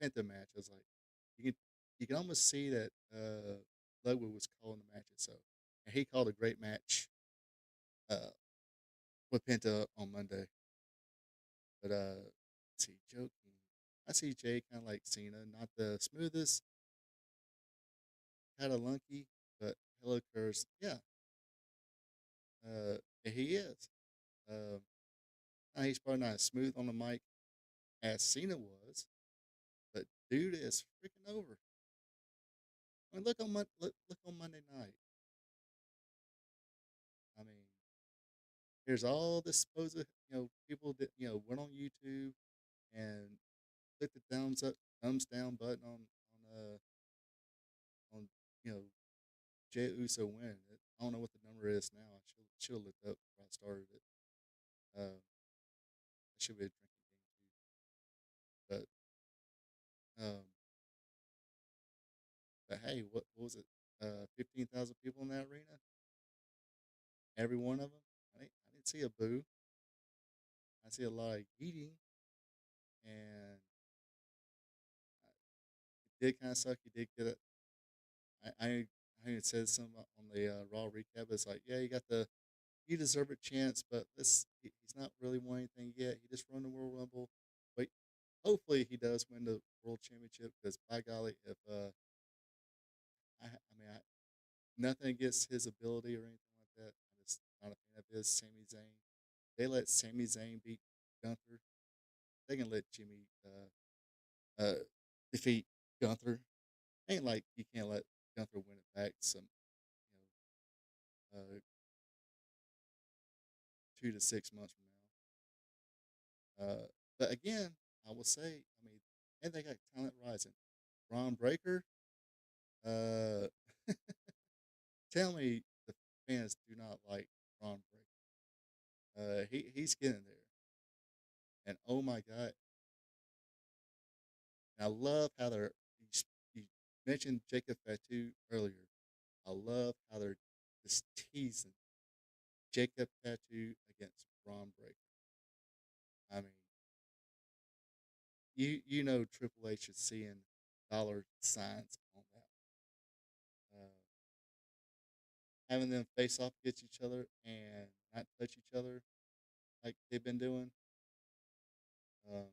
Penta match. I was like, you can you can almost see that Ludwig was calling the matches. So, and he called a great match uh, with Penta on Monday. But let's see, joking. I see Jay kind of like Cena, not the smoothest, kind of lunky, but hello curse. Yeah, and he is. Uh, now he's probably not as smooth on the mic as Cena was, but dude is freaking over. I mean, look on Monday night. I mean, there's all this supposed people that went on YouTube and click the thumbs down button on Jey Uso win. I don't know what the number is now. I should have looked up before I started it. That should be a drinking game too. But hey, what was it? 15,000 people in that arena. Every one of them. I didn't see a boo. I see a lot of eating, and it did kind of suck. He did get it. I even said something on the Raw recap. It's like, yeah, you got the you deserve a chance, but he's not really won anything yet. He just won the World Rumble. But hopefully he does win the World Championship because by golly, if I mean nothing against his ability or anything like that. I'm just not a fan of his. Sami Zayn. They let Sami Zayn beat Gunther. They can let Jimmy defeat Gunther. Ain't like you can't let Gunther win it back. Some you know 2 to 6 months from now. But again, I will say, I mean, and they got talent rising. Ron Breaker. Uh, tell me the fans do not like Ron Breaker. He's getting there, and oh my god, and I love how they're. You mentioned Jacob Fatu earlier. I love how they're just teasing Jacob Fatu against Ron Breaker. I mean, you know Triple H is seeing dollar signs on that. Having them face off against each other and not touch each other like they've been doing. Um,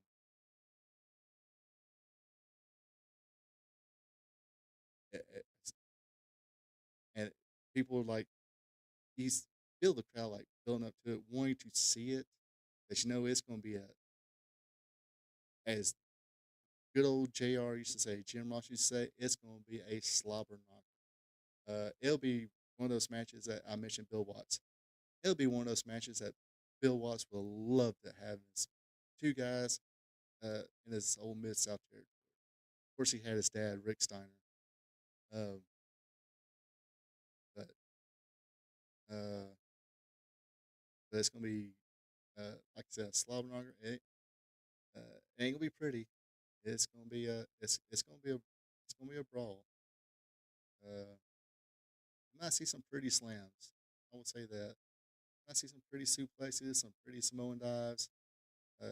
and people are like, he's feel the crowd like building up to it, wanting to see it. That it's going to be as good old JR used to say, Jim Ross used to say, it's going to be a slobber knocker. It'll be one of those matches that I mentioned Bill Watts. It'll be one of those matches that Bill Watts will love to have his two guys in his old Mid South territory. Of course, he had his dad, Rick Steiner. Um, but uh, but it's going to be, like I said, a slobber knocker. It ain't going to be pretty. it's gonna be a brawl. You might see some pretty slams. I would say that. I see some pretty suplexes, some pretty Samoan dives.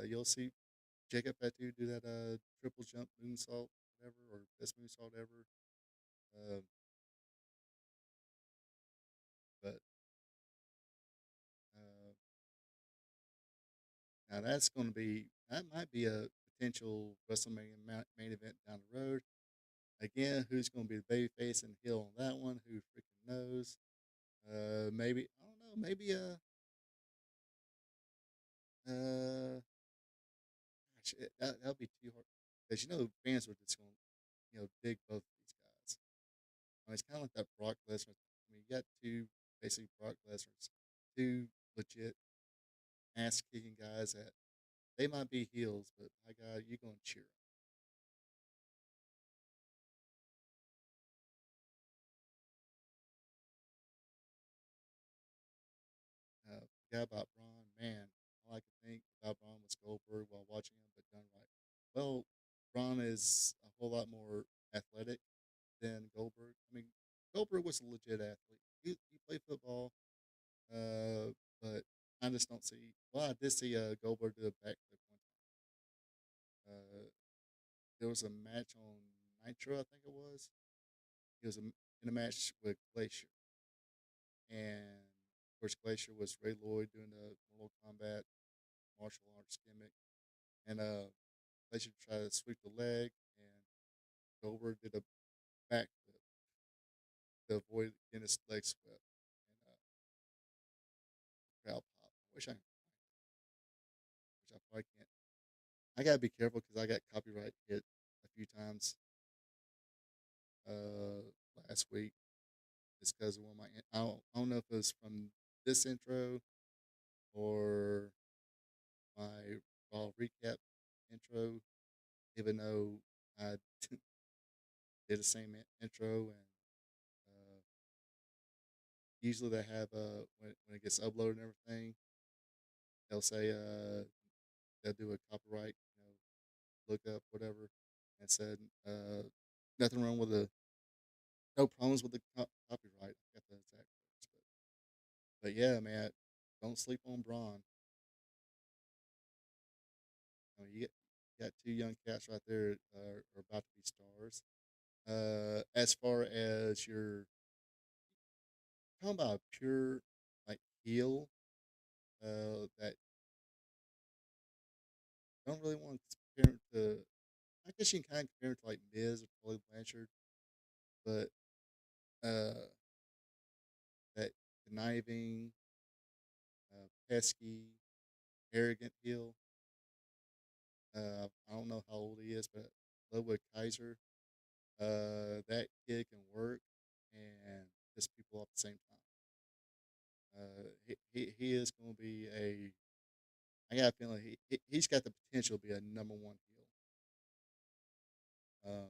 You'll see Jacob Fatu do that triple jump moonsault, whatever, or best moonsault ever. Um, but uh, now that might be a potential WrestleMania main event down the road. Again, who's going to be the baby face and heel on that one? Who freaking knows? Maybe I don't know. Maybe uh, gosh, that'll be too hard because fans are just going to dig both of these guys. I mean, it's kind of like that Brock Lesnar. I mean, you got two basically Brock Lesnar's, two legit ass kicking guys that they might be heels, but my God, you're going to cheer 'em. Forgot about Braun. Man, all I could think about Braun was Goldberg while watching him, but done right. Well, Braun is a whole lot more athletic than Goldberg. I mean, Goldberg was a legit athlete. He played football, but I just don't see. Well, I did see Goldberg do a backflip one time. There was a match on Nitro, I think it was. He was in a match with Glacier, and of course Glacier was Ray Lloyd doing the Mortal Kombat martial arts gimmick, and Glacier tried to sweep the leg, and Goldberg did a backflip to avoid getting his leg swept, and crowd pop. Which I probably can't. I gotta be careful because I got copyright hit a few times uh, last week. It's because of one of my. I don't know if it was from this intro or my raw recap intro, even though I did the same intro, and usually they have when it gets uploaded and everything, they'll say they'll do a copyright, look up whatever, and said nothing wrong with the no problems with the copyright. I got the exact words, but yeah, man, don't sleep on Braun. I mean, you got two young cats right there are about to be stars. As far as your talking about pure like heel, that don't really want to compare him to. I guess you can kind of compare him to like Miz or Tully Blanchard, but uh, that conniving, pesky, arrogant heel. I don't know how old he is, but Ludwig Kaiser, that kid can work and piss people off at the same time. He is going to be a. I got a feeling he's got the potential to be a number one heel. Um,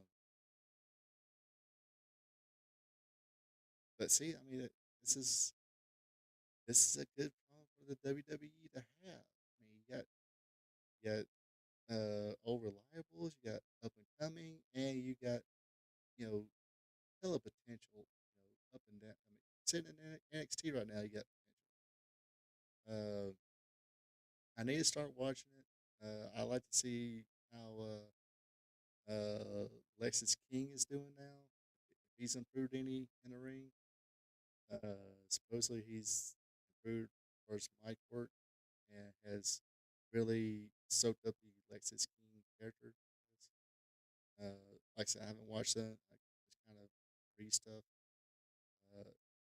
but see, I mean, this is this is a good problem for the WWE to have. I mean, you got old reliables, you got up and coming, and you got you hella potential, up and down. I mean, sitting in NXT right now, you got potential. I need to start watching it. I like to see how Lexus King is doing now. If he's improved any in the ring. Supposedly he's improved for his mic work and has really soaked up the Lexus King character. Like I said, I haven't watched that. I just kind of read stuff.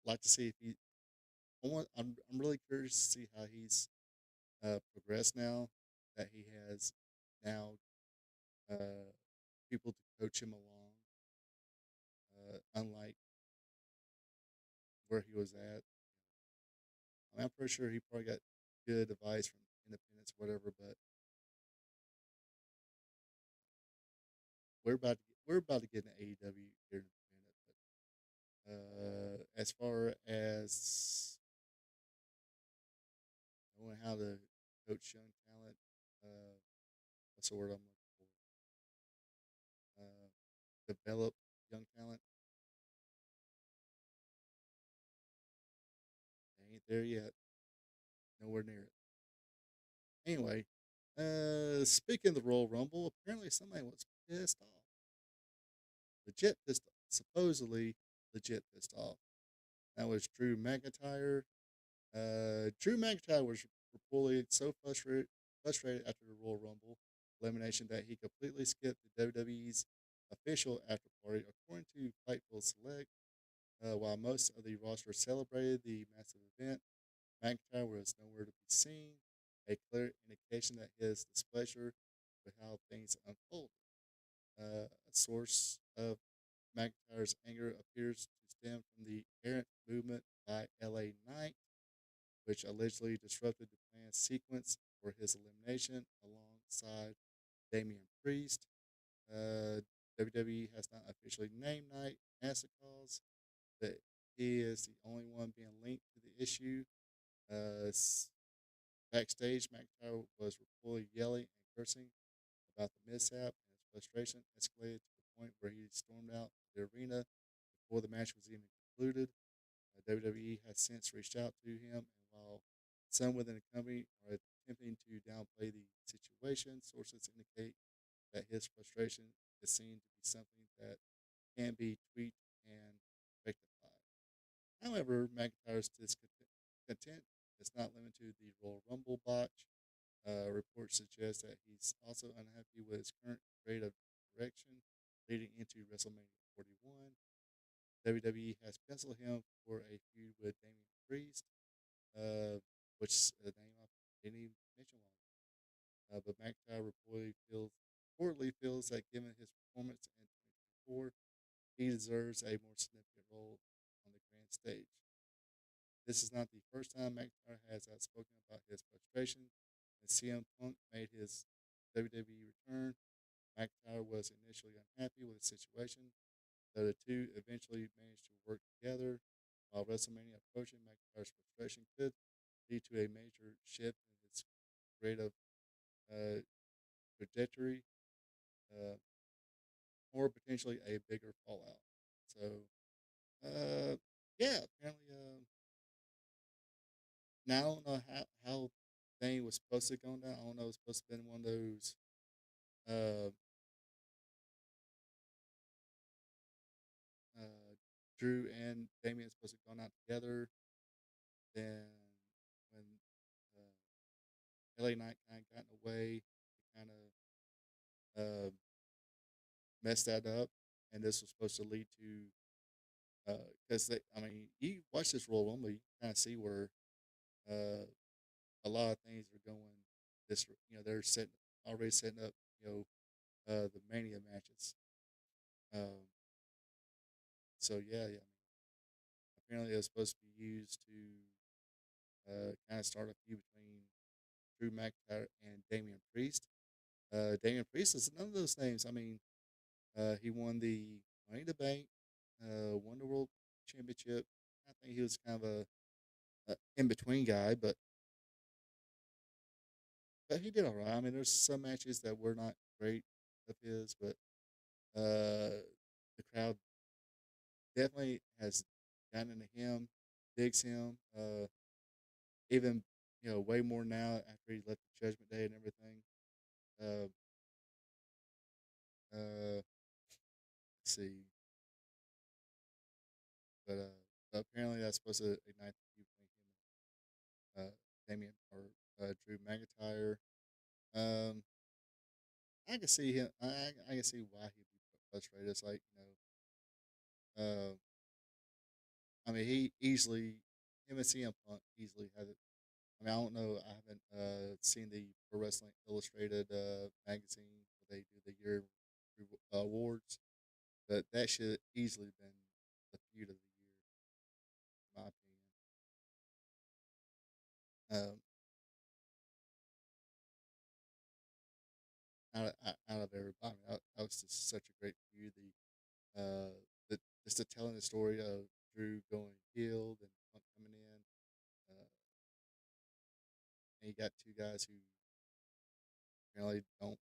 Like to see if he. I'm really curious to see how he's progressed now that he has now uh, people to coach him along. Unlike where he was at, I mean, I'm pretty sure he probably got good advice from independents, whatever. But we're about to get an AEW here in a minute. But as far as knowing how to coach young talent, what's the word I'm looking for? develop young talent. They ain't there yet. Nowhere near it. Anyway, speaking of the Royal Rumble, apparently somebody was pissed off. Legit pissed off. Supposedly legit pissed off. That was Drew McIntyre. Drew McIntyre was reportedly so frustrated after the Royal Rumble elimination that he completely skipped the WWE's official after party, according to Fightful Select. While most of the roster celebrated the massive event, McIntyre was nowhere to be seen, a clear indication that his displeasure with how things unfolded. A source of McIntyre's anger appears to stem from the errant movement by LA Knight, which allegedly disrupted the planned sequence for his elimination alongside Damian Priest. WWE has not officially named Knight as the cause, but he is the only one being linked to the issue. Uh, Backstage, McIntyre was reportedly yelling and cursing about the mishap, and his frustration escalated to the point where he stormed out the arena before the match was even concluded. WWE has since reached out to him, and while some within the company are attempting to downplay the situation, sources indicate that his frustration is seen to be something that can be tweaked and rectified. However, McIntyre's discontent is not limited to the Royal Rumble botch. Reports suggest that he's also unhappy with his current creative direction leading into WrestleMania 41. WWE has penciled him for a feud with Damian Priest, which the name I didn't even mention one. But McIntyre reportedly feels that given his performance in 2024, he deserves a more significant role on the grand stage. This is not the first time McIntyre has outspoken about his frustration. When CM Punk made his WWE return, McIntyre was initially unhappy with the situation, though the two eventually managed to work together. While WrestleMania approaching, McIntyre's frustration could lead to a major shift in his creative uh, trajectory, uh, or potentially a bigger fallout. So, yeah, apparently, now I don't know how thing was supposed to go down. I don't know. It's supposed to be one of those uh, uh, Drew and Damian supposed to go out together. Then when LA Knight kind of got in the way, it kind of messed that up, and this was supposed to lead to because I mean, you watch this Royal Rumble, you kind of see where uh, a lot of things are going. This they're already setting up the Mania matches. Um, so yeah, I mean, apparently it was supposed to be used to kind of start a feud between Drew McIntyre and Damian Priest. Damian Priest is none of those names. I mean, he won the Money in the Bank, won the World Championship. I think he was kind of a in between guy, but he did all right. I mean, there's some matches that were not great of his, but the crowd definitely has gotten into him, digs him, even way more now after he left the Judgment Day and everything. Uh, let's see, but apparently that's supposed to ignite the feud between him and Damian or Drew McIntyre. Um, I can see him. I can see why he'd be frustrated. It's like I mean, he easily him and CM Punk easily had it. I mean, I don't know. I haven't seen the Pro Wrestling Illustrated magazine where they do the year awards, but that should easily been the feud of the year, in my opinion. Out of everybody, I mean, that was just such a great feud. The just the telling the story of Drew going healed and Punk coming in, and you got two guys who really don't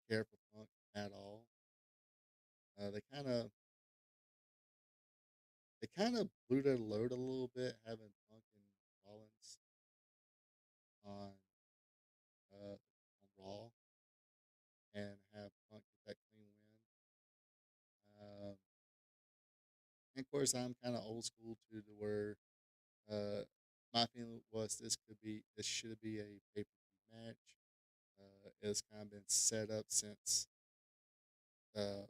care for Punk at all. They kind of blew their load a little bit, having Punk and Rollins on on Raw and have Punk get that clean win. Um, and of course, I'm kind of old school to the where my feeling was this should be a pay per view match. It's kind of been set up since uh,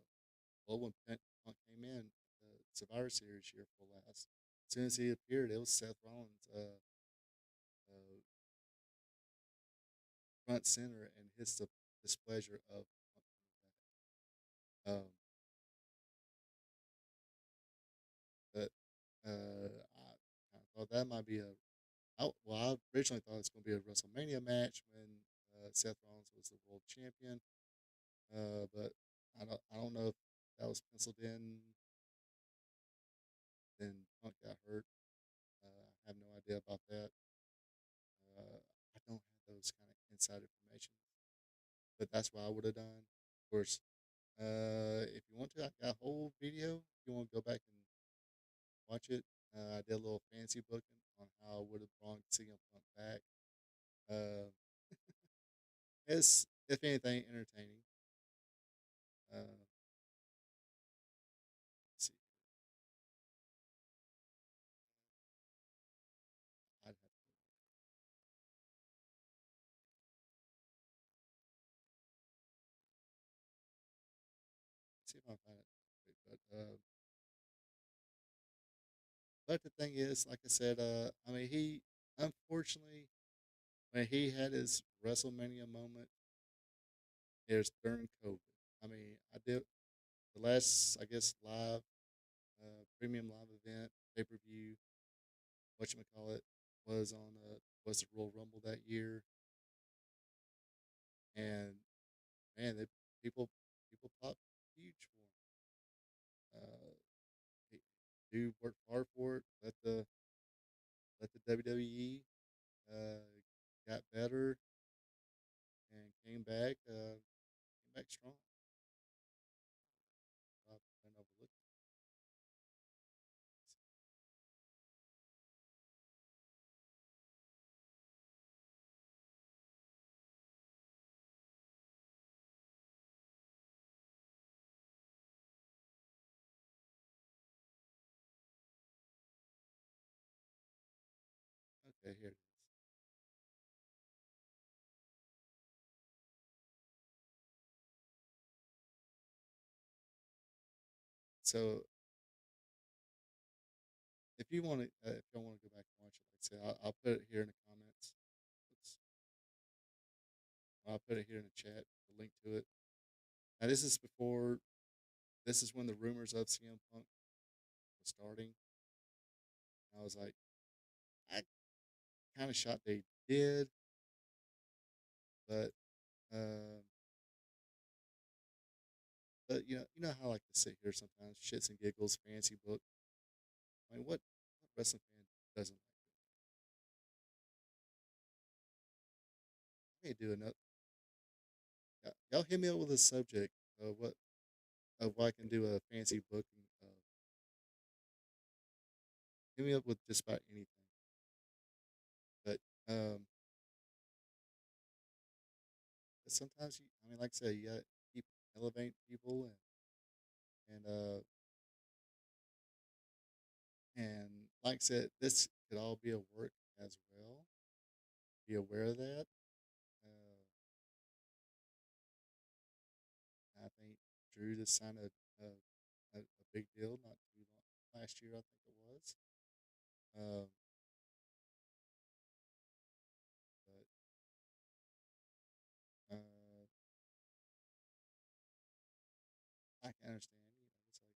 when Punk came in the Survivor Series year for last. As soon as he appeared, it was Seth Rollins uh, front center and his displeasure of Punk coming back. But I thought that might be I originally thought it was going to be a WrestleMania match when Seth Rollins was the world champion. But I don't know if that was penciled in. Then Punk got hurt. I have no idea about that. I don't have those kind of inside information, but that's what I would have done. Of course, if you want to, I got a whole video. If you want to go back and watch it, I did a little fancy booking on how I would have brought CM Punk back. Uh, it's if anything entertaining. Let's see, I'd have to see if I can find it. But the thing is, like I said, I mean, he unfortunately when he had his WrestleMania moment, it was during COVID. I mean, I did the last, I guess, live premium live event pay per view. What you call it was the Royal Rumble that year, and man, people popped huge for him. He, dude worked hard for it. Let the WWE got better and came back strong. Been overlooked. Okay, here it is. So if you want to go back and watch it, like I said, I'll put it here in the comments. Oops. I'll put it here in the chat, the link to it. Now this is when the rumors of CM Punk was starting. I was like, I kind of shocked they did, but um, but you know how I like to sit here sometimes, shits and giggles, fancy book. I mean, what wrestling fan doesn't like it? I ain't doing that. Y'all hit me up with a subject of what I can do a fancy booking of. Hit me up with just about anything. But um, but sometimes I mean, like I said, you gotta keep elevating people and like I said, this could all be a work as well. Be aware of that. I think Drew just signed a big deal not too long last year. I think it was. Um, but I can understand. It's like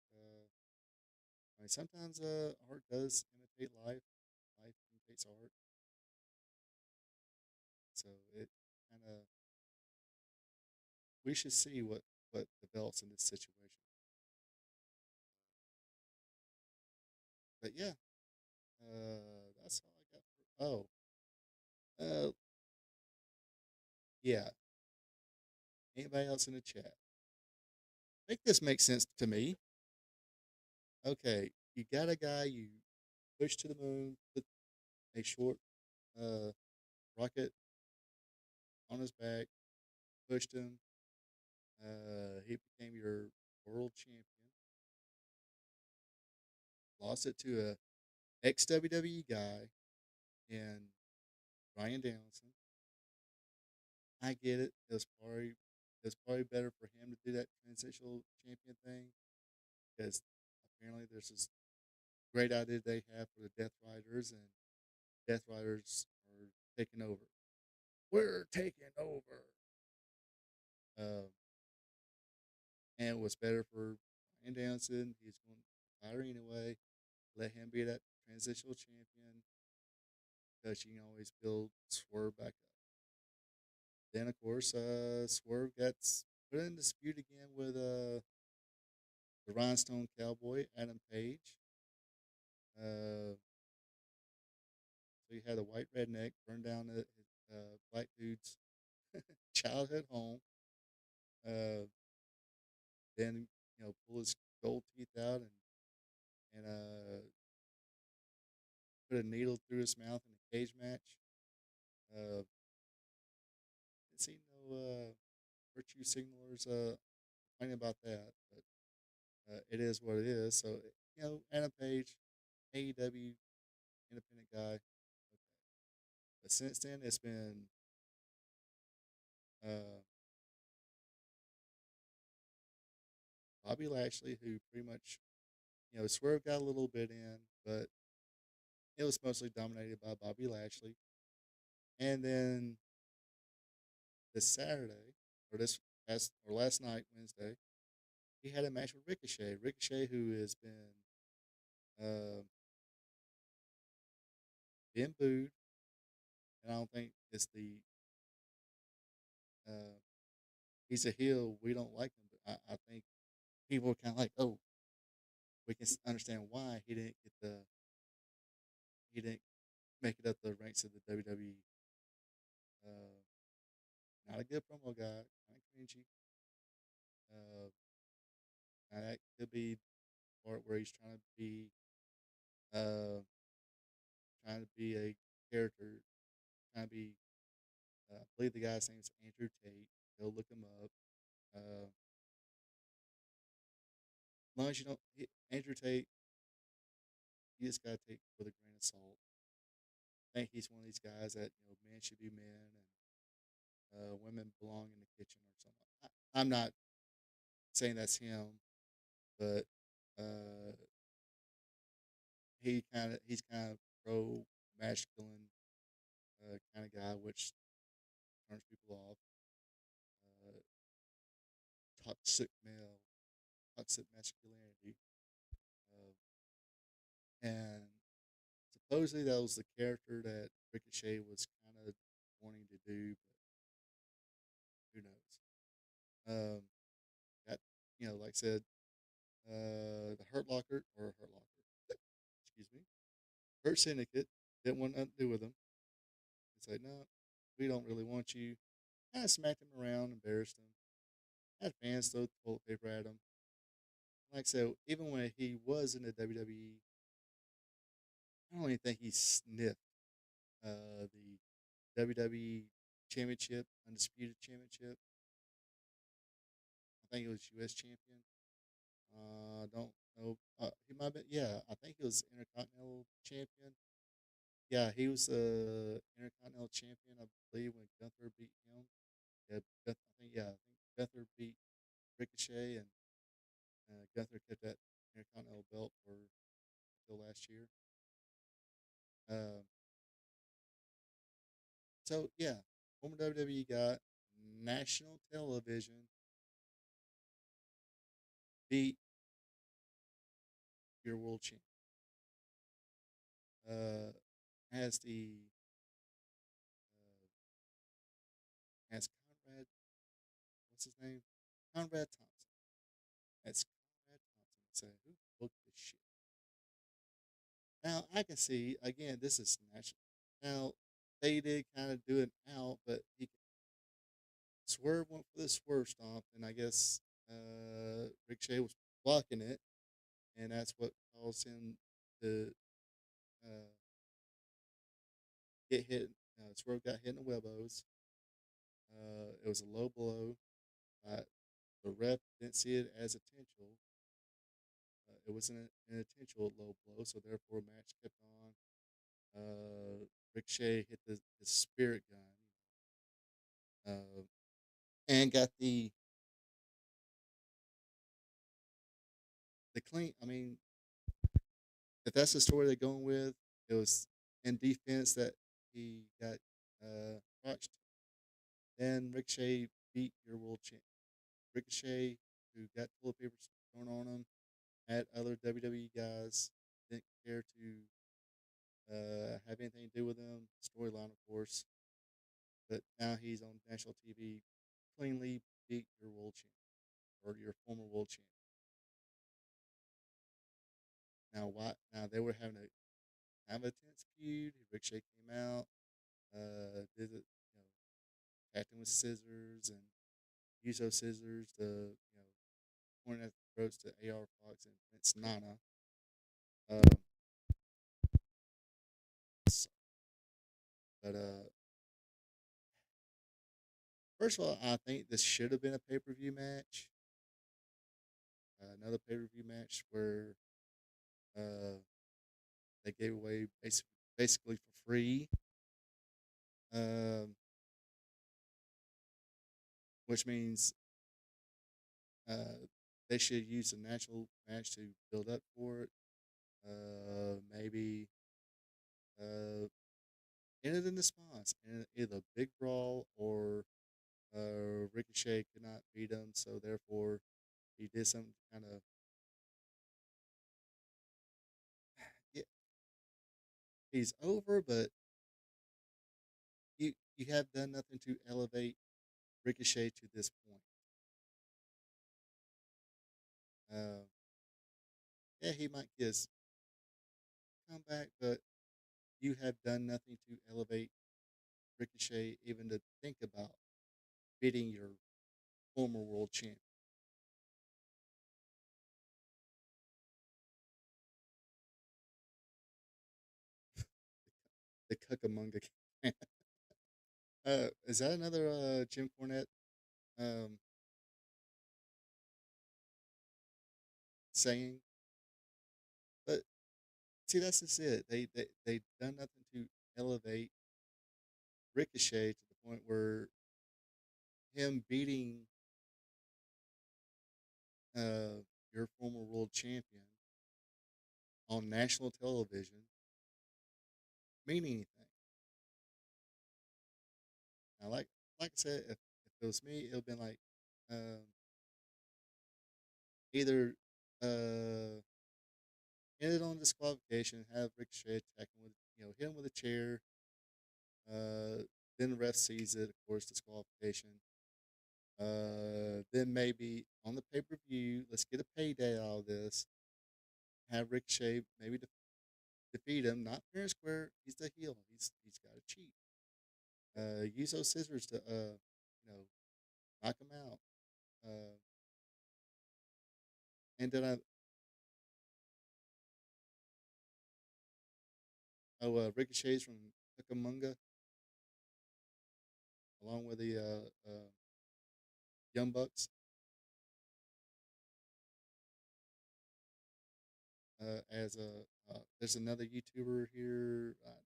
I mean, sometimes art does imitate life. Life imitates art. So it kind of we should see what develops in this situation. But yeah, that's all I got for. Uh, yeah. Anybody else in the chat? Make this make sense to me. Okay, you got a guy you push to the moon, put a short uh, rocket on his back, pushed him. He became your world champion. Lost it to a ex WWE guy in Ryan Danielson. I get it. It was probably better for him to do that transitional champion thing because apparently there's this great idea they have for the Death Riders, and Death Riders are taking over. We're taking over. Um, and what's better for Ryan Danielson? He's going to retire anyway. Let him be that transitional champion because you can always build Swerve back up. Then, of course, Swerve gets put in dispute again with the Rhinestone Cowboy, Adam Page. Uh, so you had a white redneck burn down a black dude's childhood home. Uh, then pull his gold teeth out and put a needle through his mouth in a cage match. Didn't see no virtue signalers complaining about that, but it is what it is. So Adam Page, AEW independent guy. Okay. But since then, it's been uh, Bobby Lashley, who pretty much Swerve got a little bit in, but it was mostly dominated by Bobby Lashley. And then this Saturday, or last night, Wednesday, he had a match with Ricochet. Ricochet, who has uh, been booed, and I don't think it's the uh, he's a heel. We don't like him, but I think people are kind of like, oh, we can understand why he didn't make it up the ranks of the WWE. Uh, Not a good promo guy, kind of cringy. Uh, now that could be the part where he's uh, trying to be a character, trying to be. I believe the guy's name is Andrew Tate. Go look him up. As long as you don't, Andrew Tate, you just gotta take it with a grain of salt. I think he's one of these guys that men should be men and women belong in the kitchen or something. I'm not saying that's him, but uh, he's kind of pro masculine kind of guy, which turns people off. Uh, Toxic male, toxic masculinity, uh, and supposedly that was the character that Ricochet was kind of wanting to do, but who knows? Got like I said, the Hurt Locker, excuse me, Hurt Syndicate didn't want nothing to do with him. It's like, no, we don't really want you. Kind of smacked him around, embarrassed him. Had fans throw toilet paper at him. Like I said, even when he was in the WWE, I don't even think he sniffed the WWE Championship, Undisputed Championship. I think he was U.S. champion. Don't know. He might have been, yeah, I think he was Intercontinental champion. Yeah, he was Intercontinental champion, I believe, when Gunther beat him. Yeah, I think Gunther beat Ricochet, and Gunther kept that Intercontinental belt for until last year. Um, so yeah, former WWE got national television beat your world champion. Uh, as the as Conrad, what's his name? Conrad Thompson. That's Conrad Thompson. Say who booked this shit? Now I can see again. This is national. Now they did kind of do it out, but Swerve went for the Swerve stomp, and I guess Ricochet was blocking it, and that's what caused him to uh, get hit. Swerve got hit in the elbows. It was a low blow. The ref didn't see it as intentional. It wasn't an intentional low blow, so therefore, match kept on. Ricochet hit the spirit gun, and got the clean. I mean, if that's the story they're going with, it was in defense that he got crotched. Then Ricochet beat your world champ. Ricochet, who got toilet paper thrown on him, had other WWE guys didn't care to have anything to do with him. Storyline, of course, but now he's on national TV, cleanly beat your world champ or your former world champ. Now, why? Now they were having a kind of a tense feud. Ricochet came out, did it, acting with scissors and used those scissors to, point at the throats to AR Fox and Vince Nana. Um, but first of all, I think this should have been a pay per view match. Another pay per view match where uh, they gave away basically for free, um, which means they should use a natural match to build up for it. Maybe end it in the spots, and either a big brawl or Ricochet could not beat him, so therefore he did something kind of yeah, he's over, but you have done nothing to elevate Ricochet to this point. Uh, yeah, he might get his comeback, but you have done nothing to elevate Ricochet even to think about beating your former world champion. The Cucamonga. Is that another Jim Cornette um, saying? But see, that's just it. They done nothing to elevate Ricochet to the point where him beating your former world champion on national television mean anything. Now, like I said, if it was me, it would have been like um, either end it on disqualification, have Ricochet attack him with hit him with a chair. Then the ref sees it, of course, disqualification. Then maybe on the pay per view, let's get a payday out of this. Have Ricochet maybe defeat him, not fair and square. He's the heel. He's got to cheat. Use those scissors to knock him out. Uh, and then Ricochet's from Cucamonga, along with the Young Bucks. As a there's another YouTuber here. Let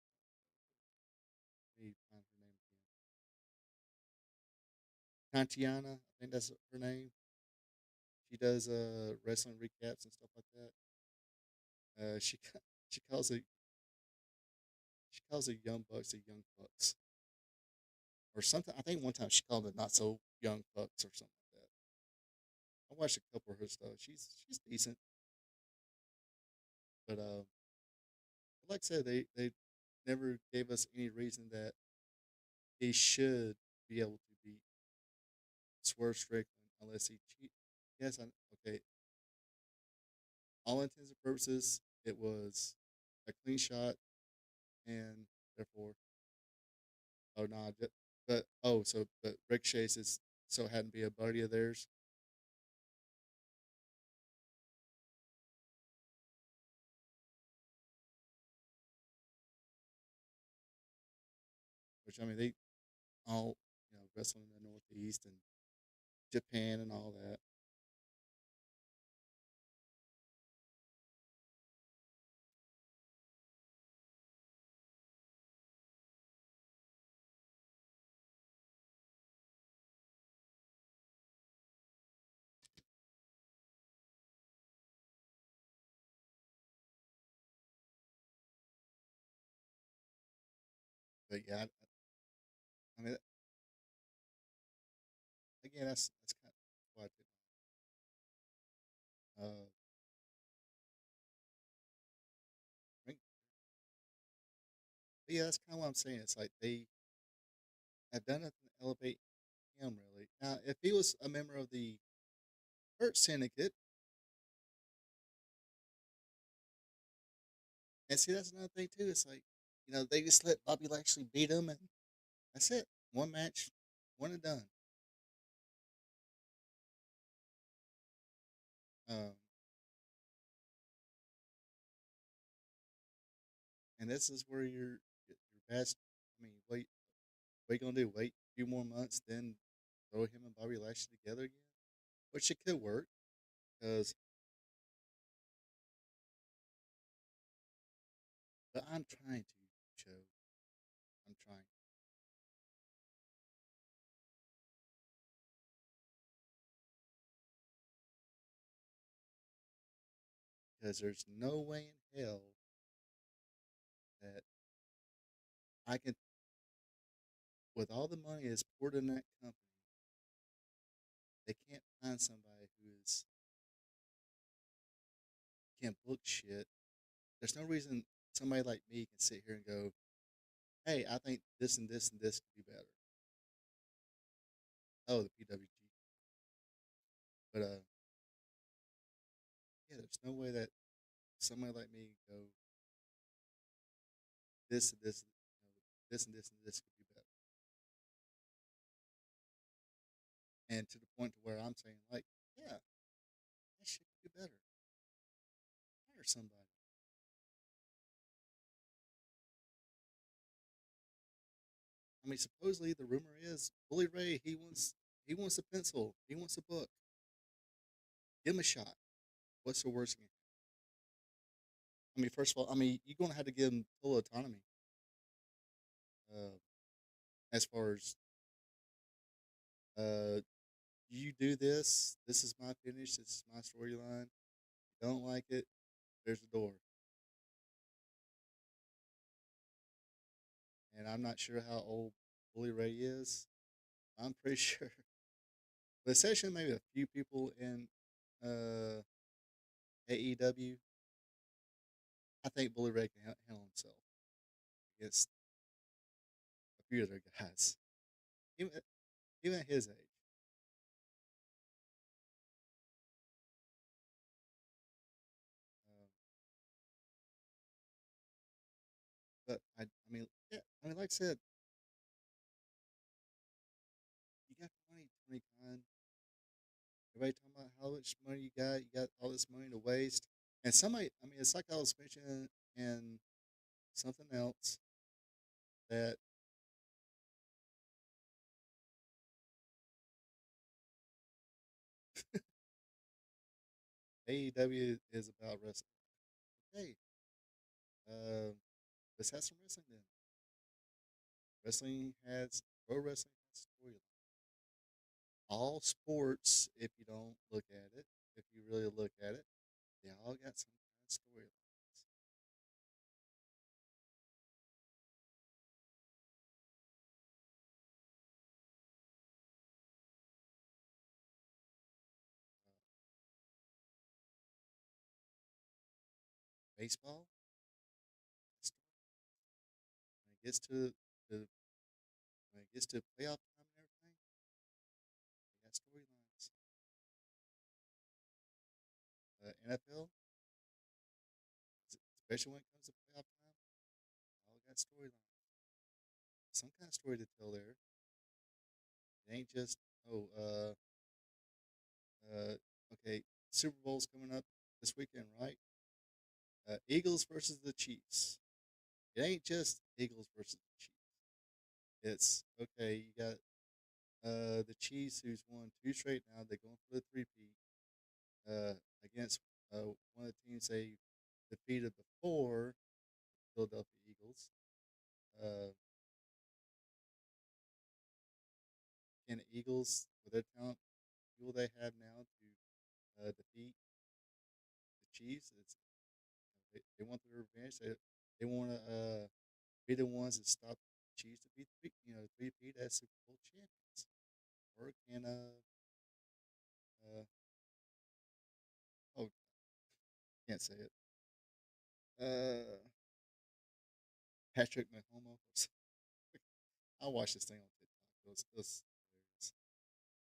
me find her name again. Kantiana, I think that's her name. She does wrestling recaps and stuff like that. She calls it she calls the Young Bucks the Young Bucks or something. I think one time she called it not so Young Bucks or something like that. I watched a couple of her stuff. She's decent, but like I said, they never gave us any reason that he should be able to beat Swerve Strickland unless he cheat. Yes, okay. All intents and purposes, it was a clean shot, and therefore, oh no, but Ricochet's is so hadn't be a buddy of theirs. which I mean they all wrestling in the Northeast and Japan and all that. But yeah, I mean, again, that's kind of why I took. Ring. But yeah, that's kind of what I'm saying. It's like they have done nothing to elevate him really. Now, if he was a member of the Hurt Syndicate, and see that's another thing too. It's like they just let Bobby Lashley beat him, and that's it. One match, one and done. Um, and this is where your best. I mean, what you gonna do? Wait a few more months, then throw him and Bobby Lashley together again, which it could work because. But I'm trying to show. I'm trying because there's no way in hell that I can, with all the money that's poured in that company, they can't find somebody who is can book shit. There's no reason somebody like me can sit here and go, "Hey, I think this and this and this could be better." Oh, the PWG, but yeah, there's no way that somebody like me can go this and this, this and this and this could be better, and to the point to where I'm saying like, yeah, that shit could be better. Hire somebody. I mean, supposedly the rumor is Bully Ray he wants a pencil, he wants a book. Give him a shot. What's the worst thing? I mean, first of all, I mean you're gonna have to give him full autonomy uh, as far as uh, you do this. This is my finish. This is my storyline. You don't like it? There's the door. And I'm not sure how old Bully Ray is. I'm pretty sure. But essentially, maybe a few people in uh, AEW. I think Bully Ray can handle himself against a few other guys, even even at his age. Um, but I mean, yeah, I mean, like I said, you got money, Tony Khan. Everybody talking about how much money you got. You got all this money to waste. And somebody, I mean, it's like I was mentioning in something else that AEW is about wrestling. Okay, uh, let's have some wrestling then. Pro wrestling has storyline. All sports, if you don't look at it, if you really look at it, they all got some kind of storylines. Baseball, when it gets to when it gets to playoff time and everything, they got storylines. NFL, especially when it comes to playoff time, all got storylines. Some kind of story to tell there. It ain't just oh okay, Super Bowl's coming up this weekend, right? Eagles versus the Chiefs. It ain't just Eagles versus the Chiefs. It's okay. You got the Chiefs, who's won two straight now. They're going for the three-peat uh, against one of the teams they defeated before, Philadelphia Eagles. Uh, can the Eagles, with their talent, people they have now, to defeat the Chiefs? They want their revenge. They want to be the ones that stop the Chiefs to be three-peat as Super Bowl champions, or can uh oh, can't say it. Patrick Mahomes. I watched this thing on TikTok. It was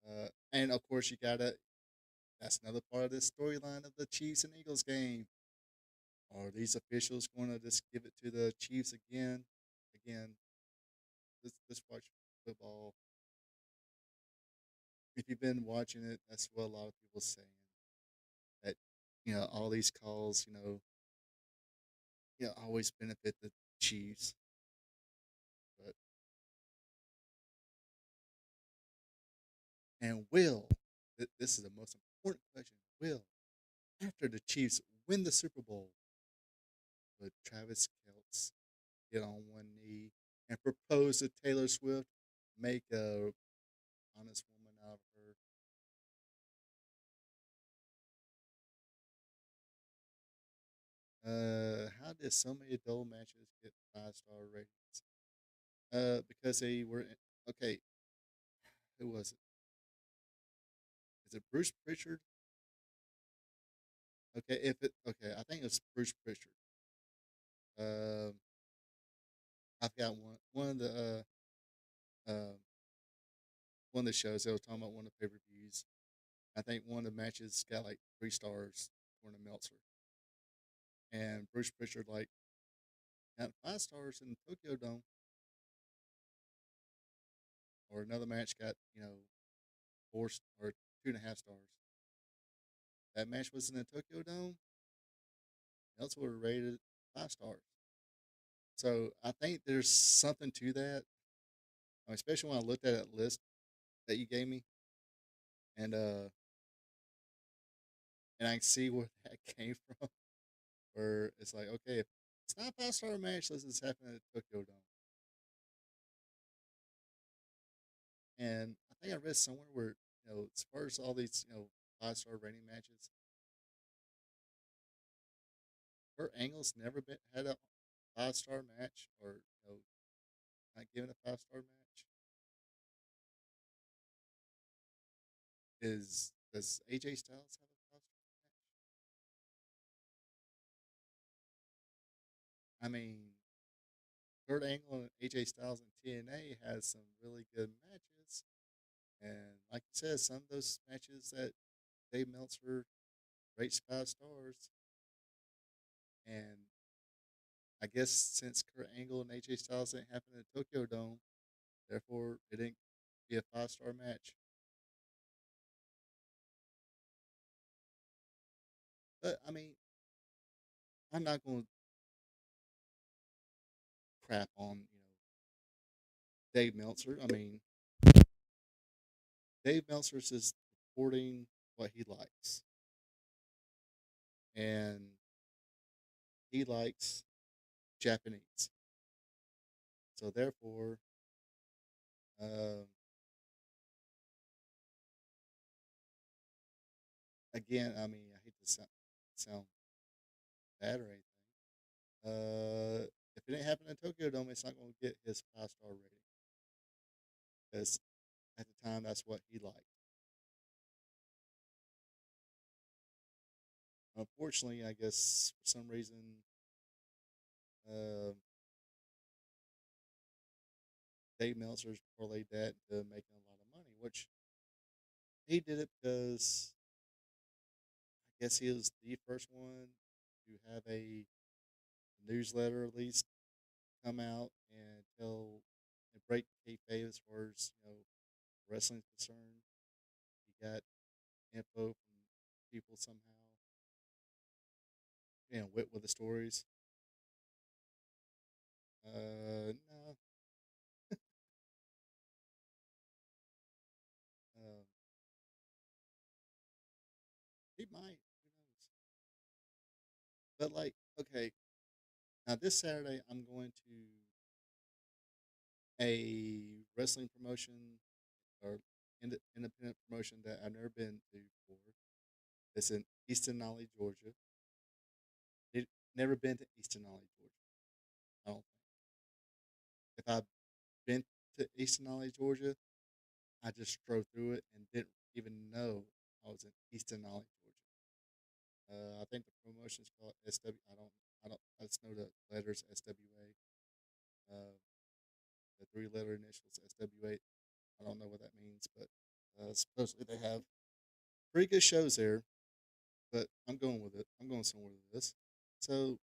hilarious. And of course, you gotta. That's another part of this storyline of the Chiefs and Eagles game. Are these officials going to just give it to the Chiefs again? Again, let's watch football. If you've been watching it, that's what a lot of people are saying. That all these calls, always benefit the Chiefs. But and will this is the most important question? Will, after the Chiefs win the Super Bowl, would Travis Kelce get on one knee and propose to Taylor Swift, make a honest woman out of her? How did so many adult matches get 5-star ratings? Because they were okay. Who was it? Is it Bruce Pritchard? Okay, I think it's Bruce Pritchard. Um, I forgot one of the one of the shows they were talking about one of the pay per views. I think one of the matches got like 3 stars according to Meltzer, and Bruce Pritchard like got 5 stars in the Tokyo Dome, or another match got 4 or 2.5 stars. That match was in the Tokyo Dome. Meltzer would have rated 5 stars. So I think there's something to that, especially when I looked at that list that you gave me, and I can see where that came from. Where it's like, okay, if it's not a 5-star match, let's just happen at Tokyo Dome. And I think I read somewhere where as far as all these 5-star rating matches, Kurt Angle's never been had a 5-star match, or not given a 5-star match. Is Does AJ Styles have a 5-star match? I mean, Kurt Angle and AJ Styles in TNA has some really good matches, and like you said, some of those matches that Dave Meltzer rates 5 stars, and I guess since Kurt Angle and AJ Styles didn't happen in the Tokyo Dome, therefore it didn't be a 5-star match. But I mean, I'm not going to crap on Dave Meltzer. I mean, Dave Meltzer's just reporting what he likes, and he likes Japanese. So therefore, um, again, I mean, I hate to sound bad or anything. If it didn't happen in Tokyo Dome, it's not going to get his 5-star rating, because at the time that's what he liked. Unfortunately, I guess for some reason, uh, Dave Meltzer's parlayed that into making a lot of money, which he did it because I guess he was the first one to have a newsletter at least come out and tell and break kayfabe as far as wrestling's concerned. He got info from people somehow, wit with the stories. No, He might. Who knows? But like, okay, now this Saturday I'm going to a wrestling promotion or independent promotion that I've never been to before. It's in Easton Nolly, Georgia. It, never been to Easton Nolly, Georgia. I don't think. If I've been to Easton Nolly, Georgia, I just drove through it and didn't even know I was in Easton Nolly, Georgia. I think the promotion is called SW. I don't. I just know the letters SWA. The three-letter initials SWA. I don't know what that means, but supposedly they have pretty good shows there. But I'm going with it. I'm going somewhere with this. So,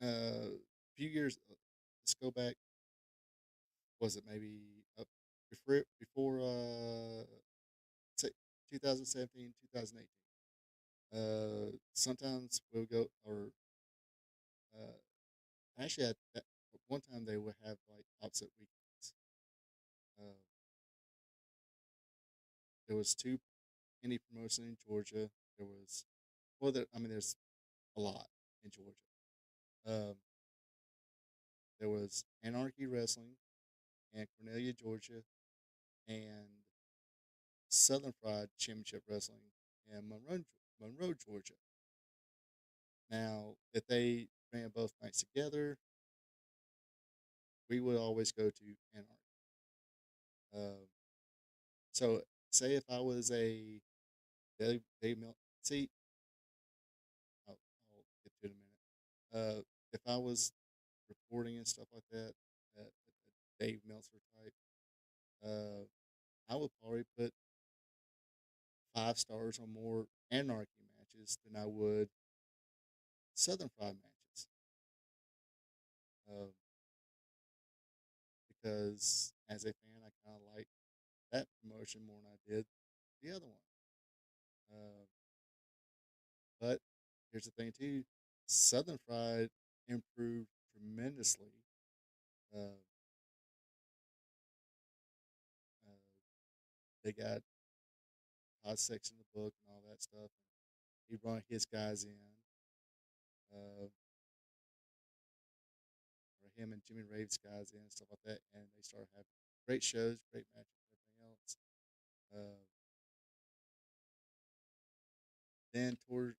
a few years. Let's go back. Was it maybe before say 2017, 2018? Sometimes we'll go or actually at one time they would have like opposite weekends. Uh, there was two indie promotion in Georgia. There was I mean, there's a lot in Georgia. Um, there was Anarchy Wrestling in Cornelia, Georgia, and Southern Fried Championship Wrestling in Monroe, Georgia. Now, if they ran both nights together, we would always go to Anarchy. Um, so, say if I was a Dave Mil- see, I'll get to it in a minute. If I was reporting and stuff like that, Dave Meltzer type, uh, I would probably put 5 stars on more Anarchy matches than I would Southern Fried matches. Um, because as a fan, I kind of like that promotion more than I did the other one. Uh, but here's the thing too: Southern Fried improved tremendously. Uh, uh, they got hot section of the book and all that stuff. He brought his guys in, uh, or him and Jimmy Rave's guys in and stuff like that, and they started having great shows, great matches, and everything else. Uh, then toward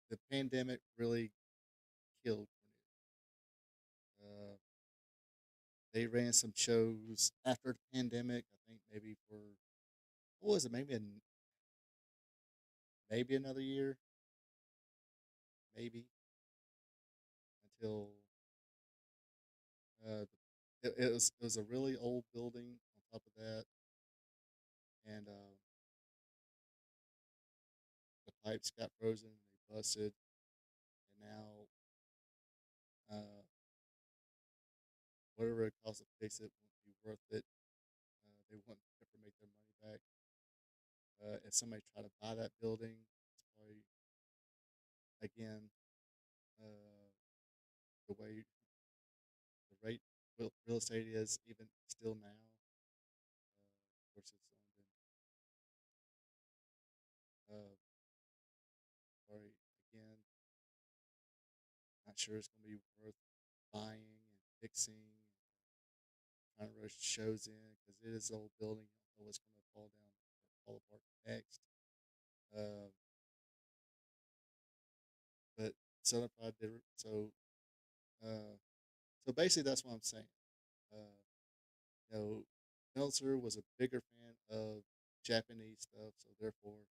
the pandemic really killed Cornelius. They ran some shows after the pandemic. I think maybe for what was it? Maybe another year, maybe until it was a really old building on top of that, and the pipes got frozen and they busted, and now uh, whatever it costs to fix it won't be worth it. They won't ever make their money back. If somebody tried to buy that building, it's probably again uh, the way the rate real estate is even still now. Of course, it's only been probably again not sure it's going to be worth buying and fixing and trying to rush shows in because it is an old building. You don't know what's going to fall down or fall apart next. Uh, but Southern Pride did uh, so basically that's what I'm saying. Uh, you know, Meltzer was a bigger fan of Japanese stuff, so therefore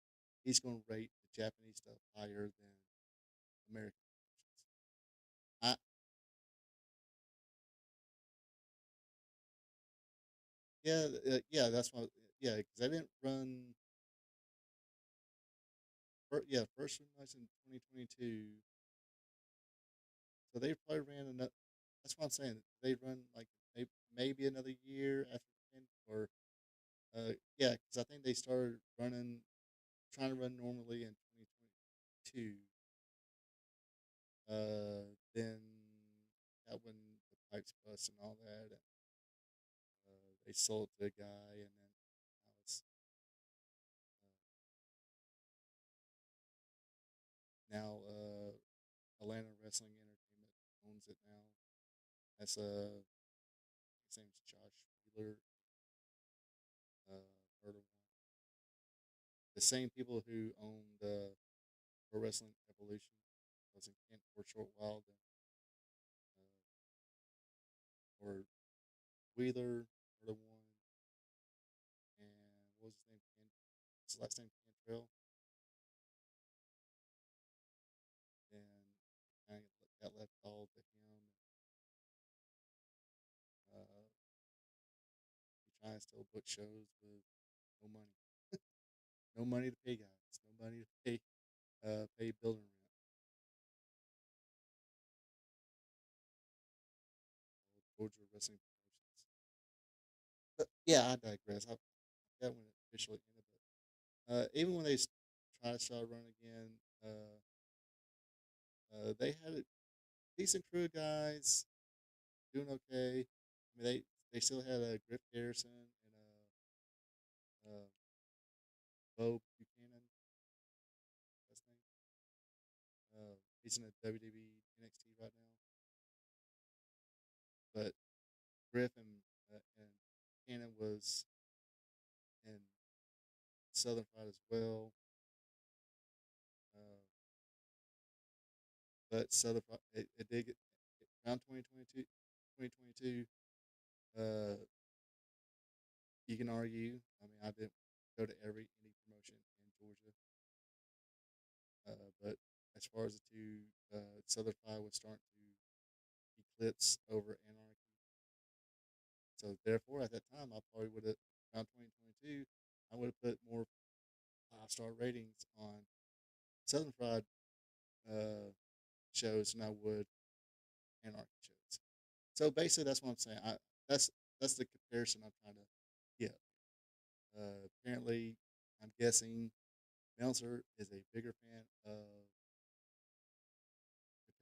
he's going to rate the Japanese stuff higher than American promotions. Yeah, yeah, that's why. Yeah, because I didn't run. Yeah, first run was in 2022, so they probably ran another. That's what I'm saying. They run like maybe another year after the or yeah, because I think they started trying to run normally in 2022. Then that when the pipes bust and all that, and they sold to a guy, and then I was Wrestling Entertainment owns it now. That's his name's Josh Wheeler. Heard of one. The same people who owned Pro Wrestling Evolution was in Kent for a short while. Then or Wheeler, heard of one, and what was his name? His last name Cantrell. Then kind of got left all to him. He tries to still book shows with no money, no money to pay guys, no money to pay building rent. Georgia Wrestling Promotions. But yeah, I digress. I forgot when it officially ended, but even when they try to start running again, they had a decent crew of guys doing okay. I mean, they still had a Griff Garrison and Bo Buchanan. That's name. He's in the WWE NXT right now. But Griff and Buchanan was in Southern Fried as well. Uh, but Southern Fried, it did get around 2022. You can argue. I mean, I didn't go to every indie promotion in Georgia. But as far as the two, Southern Fried was starting to eclipse over Anarchy. So therefore, at that time, I probably would have around 2022, I would have put more 5-star ratings on Southern Fried shows than I would Anarchy shows. So basically, that's what I'm saying. That's the comparison I'm trying to get. Apparently, I'm guessing Meltzer is a bigger fan of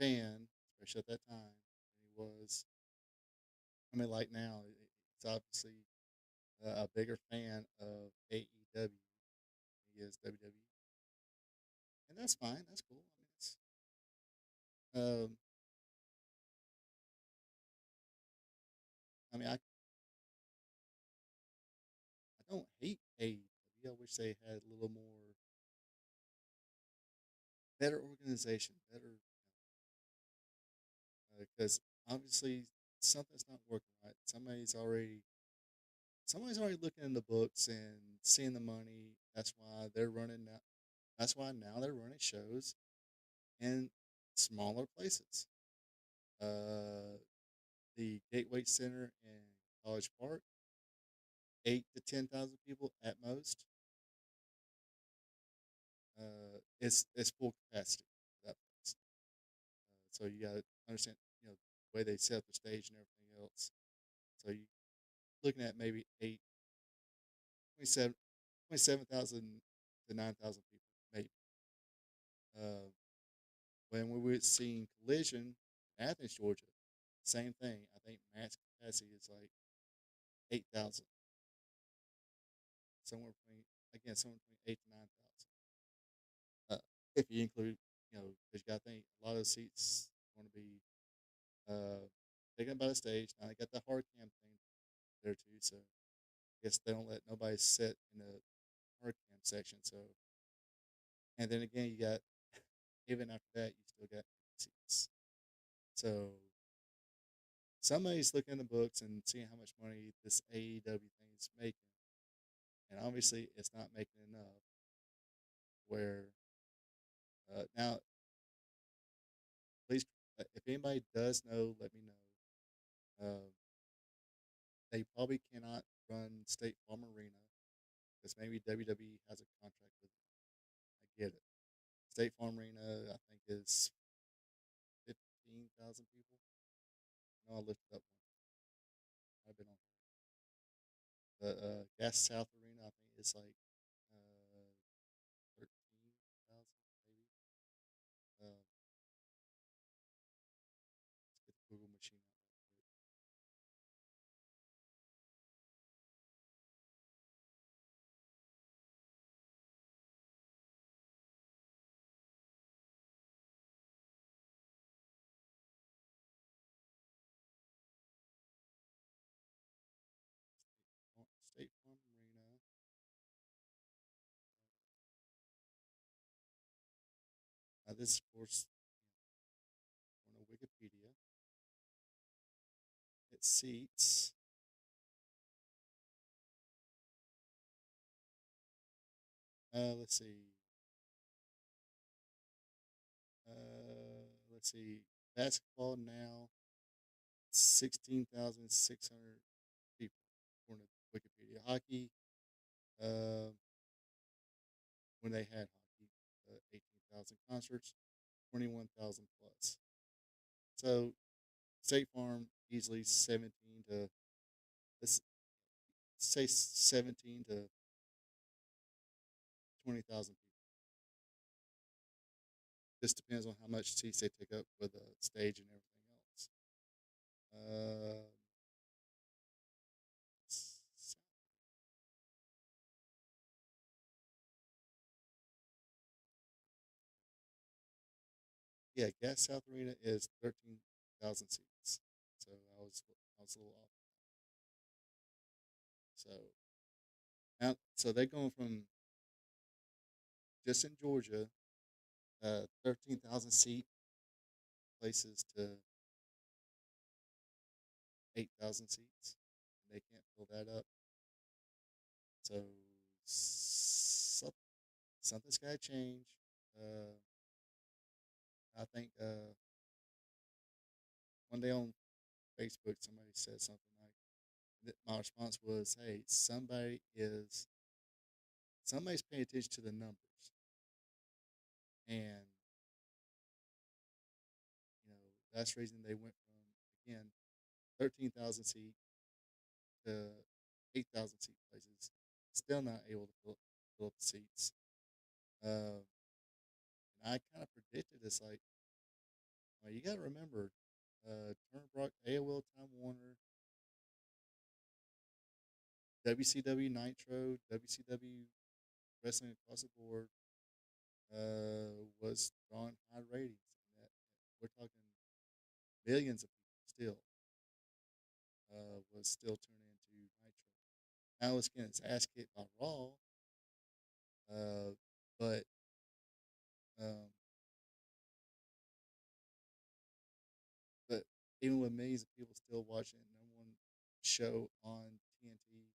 Japan, especially at that time, than he was. I mean, like now, it's obviously a bigger fan of AEW than he is WWE, and that's fine. That's cool. I mean, it's um, I mean, I don't hate AEW. I wish they had a little more better organization, better because obviously something's not working right. Somebody's already looking in the books and seeing the money. That's why they're running now. That's why now they're running shows in smaller places. Uh, the Gateway Center in College Park, 8 to 10,000 people at most. It's full capacity for that place. So you got to understand, the way they set up the stage and everything else. So you looking at maybe 27,000 to 9,000 people, maybe. Uh, when we were seeing Collision in Athens, Georgia, same thing. I think max capacity is like 8,000, somewhere between 8 to 9,000. If you include, because you got to think a lot of the seats want to be taken up by the stage. Now they got the hard cam thing there too, so I guess they don't let nobody sit in the hard cam section. So, and then again, you got even after that, you still got seats. So somebody's looking in the books and seeing how much money this AEW thing is making, and obviously it's not making enough. Where now, please, if anybody does know, let me know. They probably cannot run State Farm Arena because maybe WWE has a contract with them. I get it. State Farm Arena, I think, is 15,000 people. No, I looked it up one. I've been on the Gas South Arena. I think it's like 13,000 maybe. Let's get the Google machine out real quick. this is, of course, on Wikipedia. It seats. Let's see. Let's see. Basketball now, 16,600 people, according to Wikipedia. Hockey, uh, when they had hockey, 18,000 concerts, 21,000 plus. So State Farm easily 17 to, let's say 17 to 20,000 people. Just depends on how much seats they take up with the stage and everything else. S- yeah, Gas South Arena is 13,000 seats. So I was a little off. So so they're going from just in Georgia, 13,000 seat places to 8,000 seats. They can't fill that up. So something's got to change. Uh, I think one day on Facebook somebody said something like that. My response was, "Hey, somebody's paying attention to the numbers, and that's the reason they went from again 13,000 seat to 8,000 seat places. Still not able to fill up the seats. And I kind of predicted this, like, well, you got to remember, Turner Brock, AOL Time Warner, WCW Nitro, WCW Wrestling Across the Board was drawing high ratings. And we're talking millions of people still was still tuning into Nitro. Now it's getting its ass kicked by Raw, but um, but even with millions of people still watching number one show on TNT,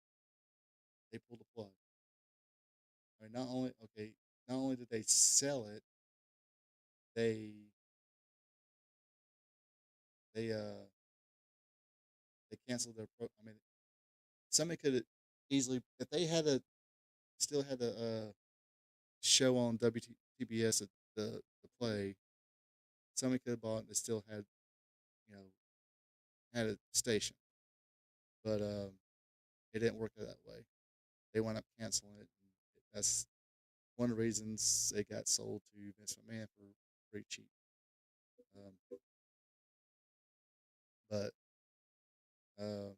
they pulled the plug. I mean, not only did they sell it, they they uh they canceled their pro. I mean, somebody could have easily, if they had a still had a show on WTBS at the play, somebody could have bought it and still had you know had a station, but it didn't work out that way. They wound up canceling it. And that's one of the reasons it got sold to Vince McMahon for pretty cheap. Um, but uh,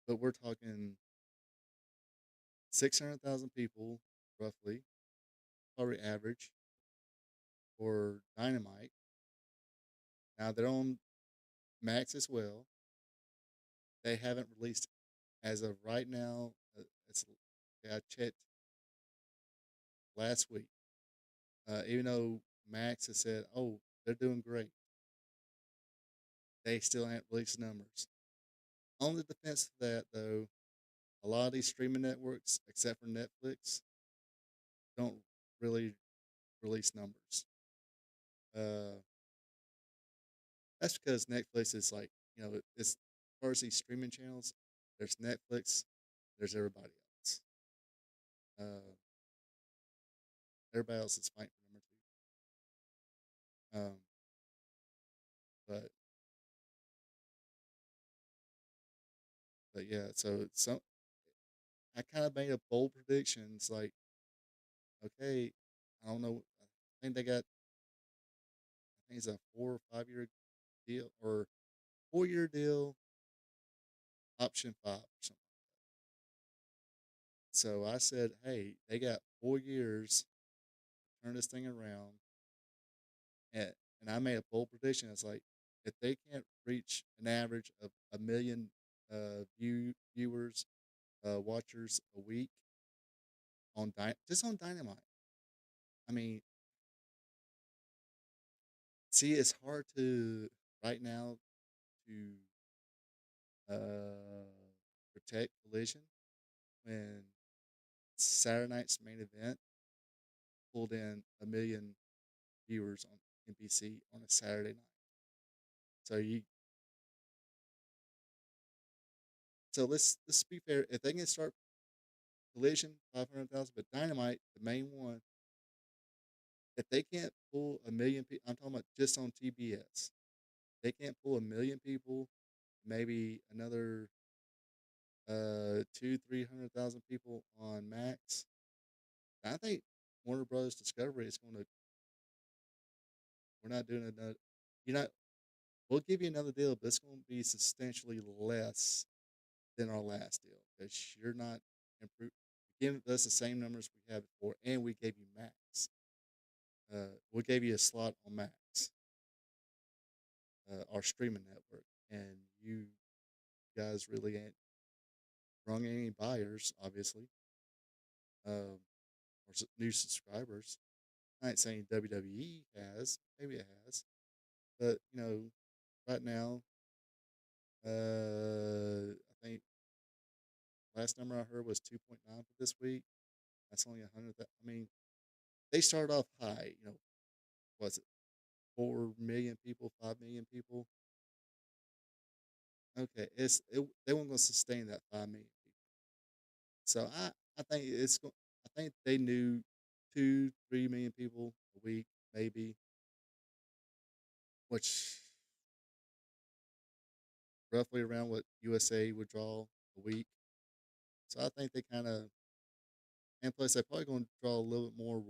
but we're talking 600,000 people roughly, probably average for Dynamite. Now they're on Max as well. They haven't released as of right now. It's I checked last week. Even though Max has said, "Oh, they're doing great," they still haven't released numbers. On the defense of that, though, a lot of these streaming networks, except for Netflix, don't really release numbers. Uh, that's because Netflix is like, it's as far as these streaming channels, there's Netflix, there's everybody else. Uh, Everybody else is fighting for number two. But yeah, so I kind of made a bold prediction. It's like, okay, I don't know. I think I think it's a 4 or 5 year deal or 4 year deal, option 5 or something. So I said, hey, they got 4 years to turn this thing around. And I made a bold prediction. It's like, if they can't reach an average of 1 million viewers, watchers a week just on Dynamite. I mean, See, it's hard to right now to uh, protect Collision when Saturday night's main event pulled in 1 million viewers on NBC on a Saturday night. So let's be fair. If they can start Collision 500,000, but Dynamite the main one, if they can't pull 1 million people, I'm talking about just on TBS. They can't pull 1 million people, maybe another 200,000-300,000 people on Max. I think Warner Brothers Discovery is going to. We're not doing another. You're not. We'll give you another deal, but it's going to be substantially less than our last deal because you're not improving. Giving us the same numbers we had before, and we gave you Max. We gave you a slot on Max, our streaming network, and you guys really ain't brung any buyers, obviously, or new subscribers. I ain't saying WWE has, maybe it has, but right now, I think last number I heard was 2.9 for this week. That's only 100. I mean, they started off high. Was it 4 million people, 5 million people? Okay, they weren't going to sustain that 5 million people. So I think it's going. I think they knew 2-3 million people a week, maybe, which roughly around what USA would draw a week. So I think they kind of, and plus they're probably going to draw a little bit more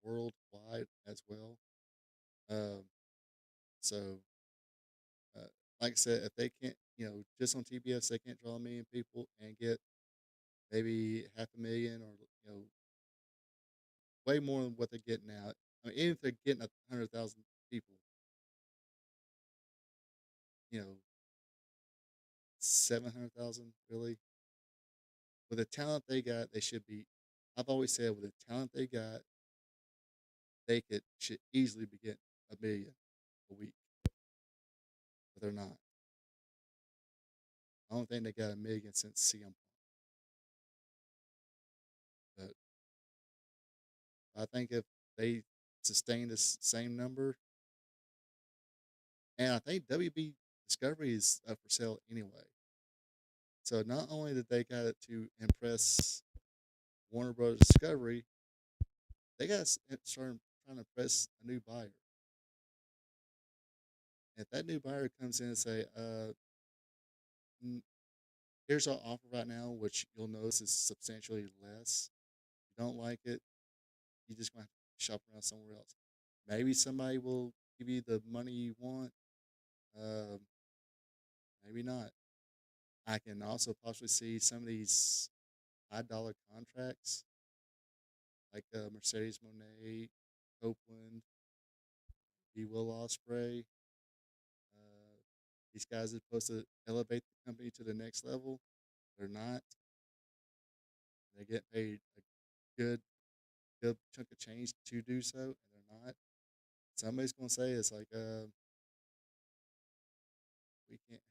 worldwide as well. Um, so, uh, like I said, if they can't, just on TBS they can't draw 1 million people and get maybe 500,000 or way more than what they're getting now. I mean, even if they're getting 100,000 people, 700,000 really. With the talent they got, they should be. I've always said with the talent they got, they should easily be getting 1 million a week, but they're not. I don't think they got 1 million since CM Punk. But I think if they sustain this same number, and I think WB Discovery is up for sale anyway. So not only did they got it to impress Warner Brothers Discovery, they got to start trying to impress a new buyer. If that new buyer comes in and say, here's our offer right now, which you'll notice is substantially less. If you don't like it, you just going to have to shop around somewhere else. Maybe somebody will give you the money you want. Um, maybe not. I can also possibly see some of these high-dollar contracts, like Mercedes Monet, Copeland, B. Will Ospreay. These guys are supposed to elevate the company to the next level. They're not. They get paid a good chunk of change to do so, and they're not. Somebody's gonna say it's like, we can't.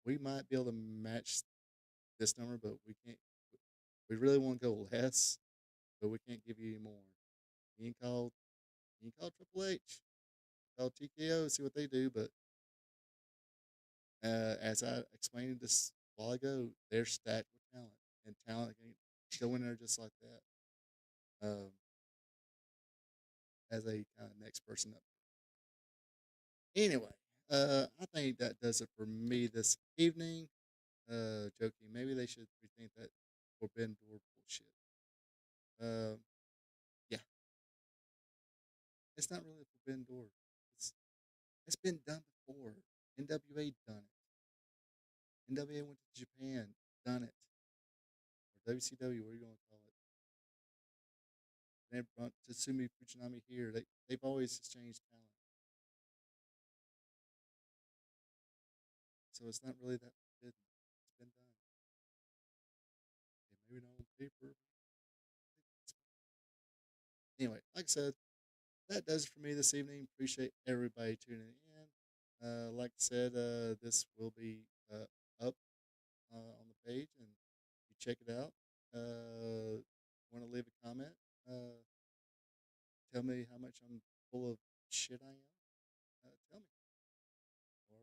We might be able to match this number, but we can't. We really want to go less, but we can't give you any more. You can call. You can call Triple H, call TKO, see what they do. But as I explained this a while ago, they're stacked with talent, and talent can go in there just like that. As a kind of next person up. Anyway, I think that does it for me this evening. Joking, maybe they should rethink that Forbidden Door bullshit. Uh, yeah, it's not really a Forbidden Door. It's it's been done before. NWA done it. NWA went to Japan, done it. Or WCW, what are you gonna call it? They brought Tatsumi Fujinami here. They've always exchanged talent, so it's not really that forbidden. It's been done. Yeah, maybe not on paper. Anyway, like I said, that does it for me this evening. Appreciate everybody tuning in. Like I said, this will be up on the page, and you check it out. Want to leave a comment? Tell me how much I'm full of shit I am. Tell me.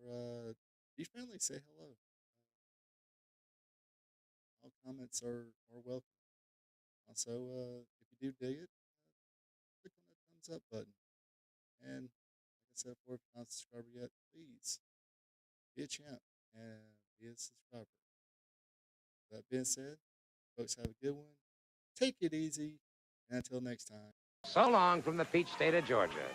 Or be friendly. Say hello. All comments are welcome. Also, if you do dig it, click on that thumbs up button. And like I said before, if you're not a subscriber yet, please be a champ and be a subscriber. That being said, folks, have a good one. Take it easy. And until next time. So long from the peach state of Georgia.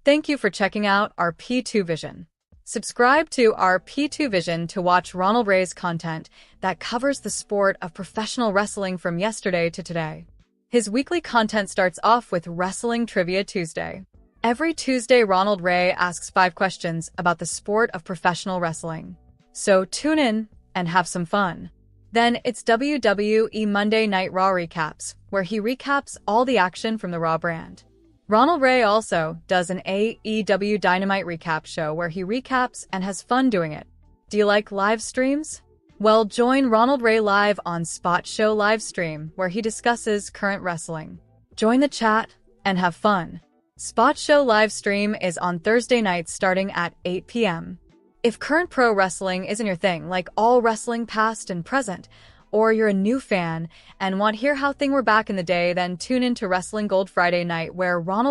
Thank you for checking out our P2 Vision. Subscribe to our P2 Vision to watch Ronald Ray's content that covers the sport of professional wrestling from yesterday to today. His weekly content starts off with Wrestling Trivia Tuesday. Every Tuesday, Ronald Ray asks 5 questions about the sport of professional wrestling. So tune in and have some fun. Then it's WWE Monday Night Raw recaps, where he recaps all the action from the Raw brand. Ronald Ray also does an AEW Dynamite recap show where he recaps and has fun doing it. Do you like live streams? Well, join Ronald Ray live on Spot Show Livestream, where he discusses current wrestling. Join the chat and have fun. Spot Show Livestream is on Thursday nights starting at 8 p.m. If current pro wrestling isn't your thing, like all wrestling past and present, or you're a new fan and want to hear how things were back in the day, then tune in to Wrestling Gold Friday night, where Ronald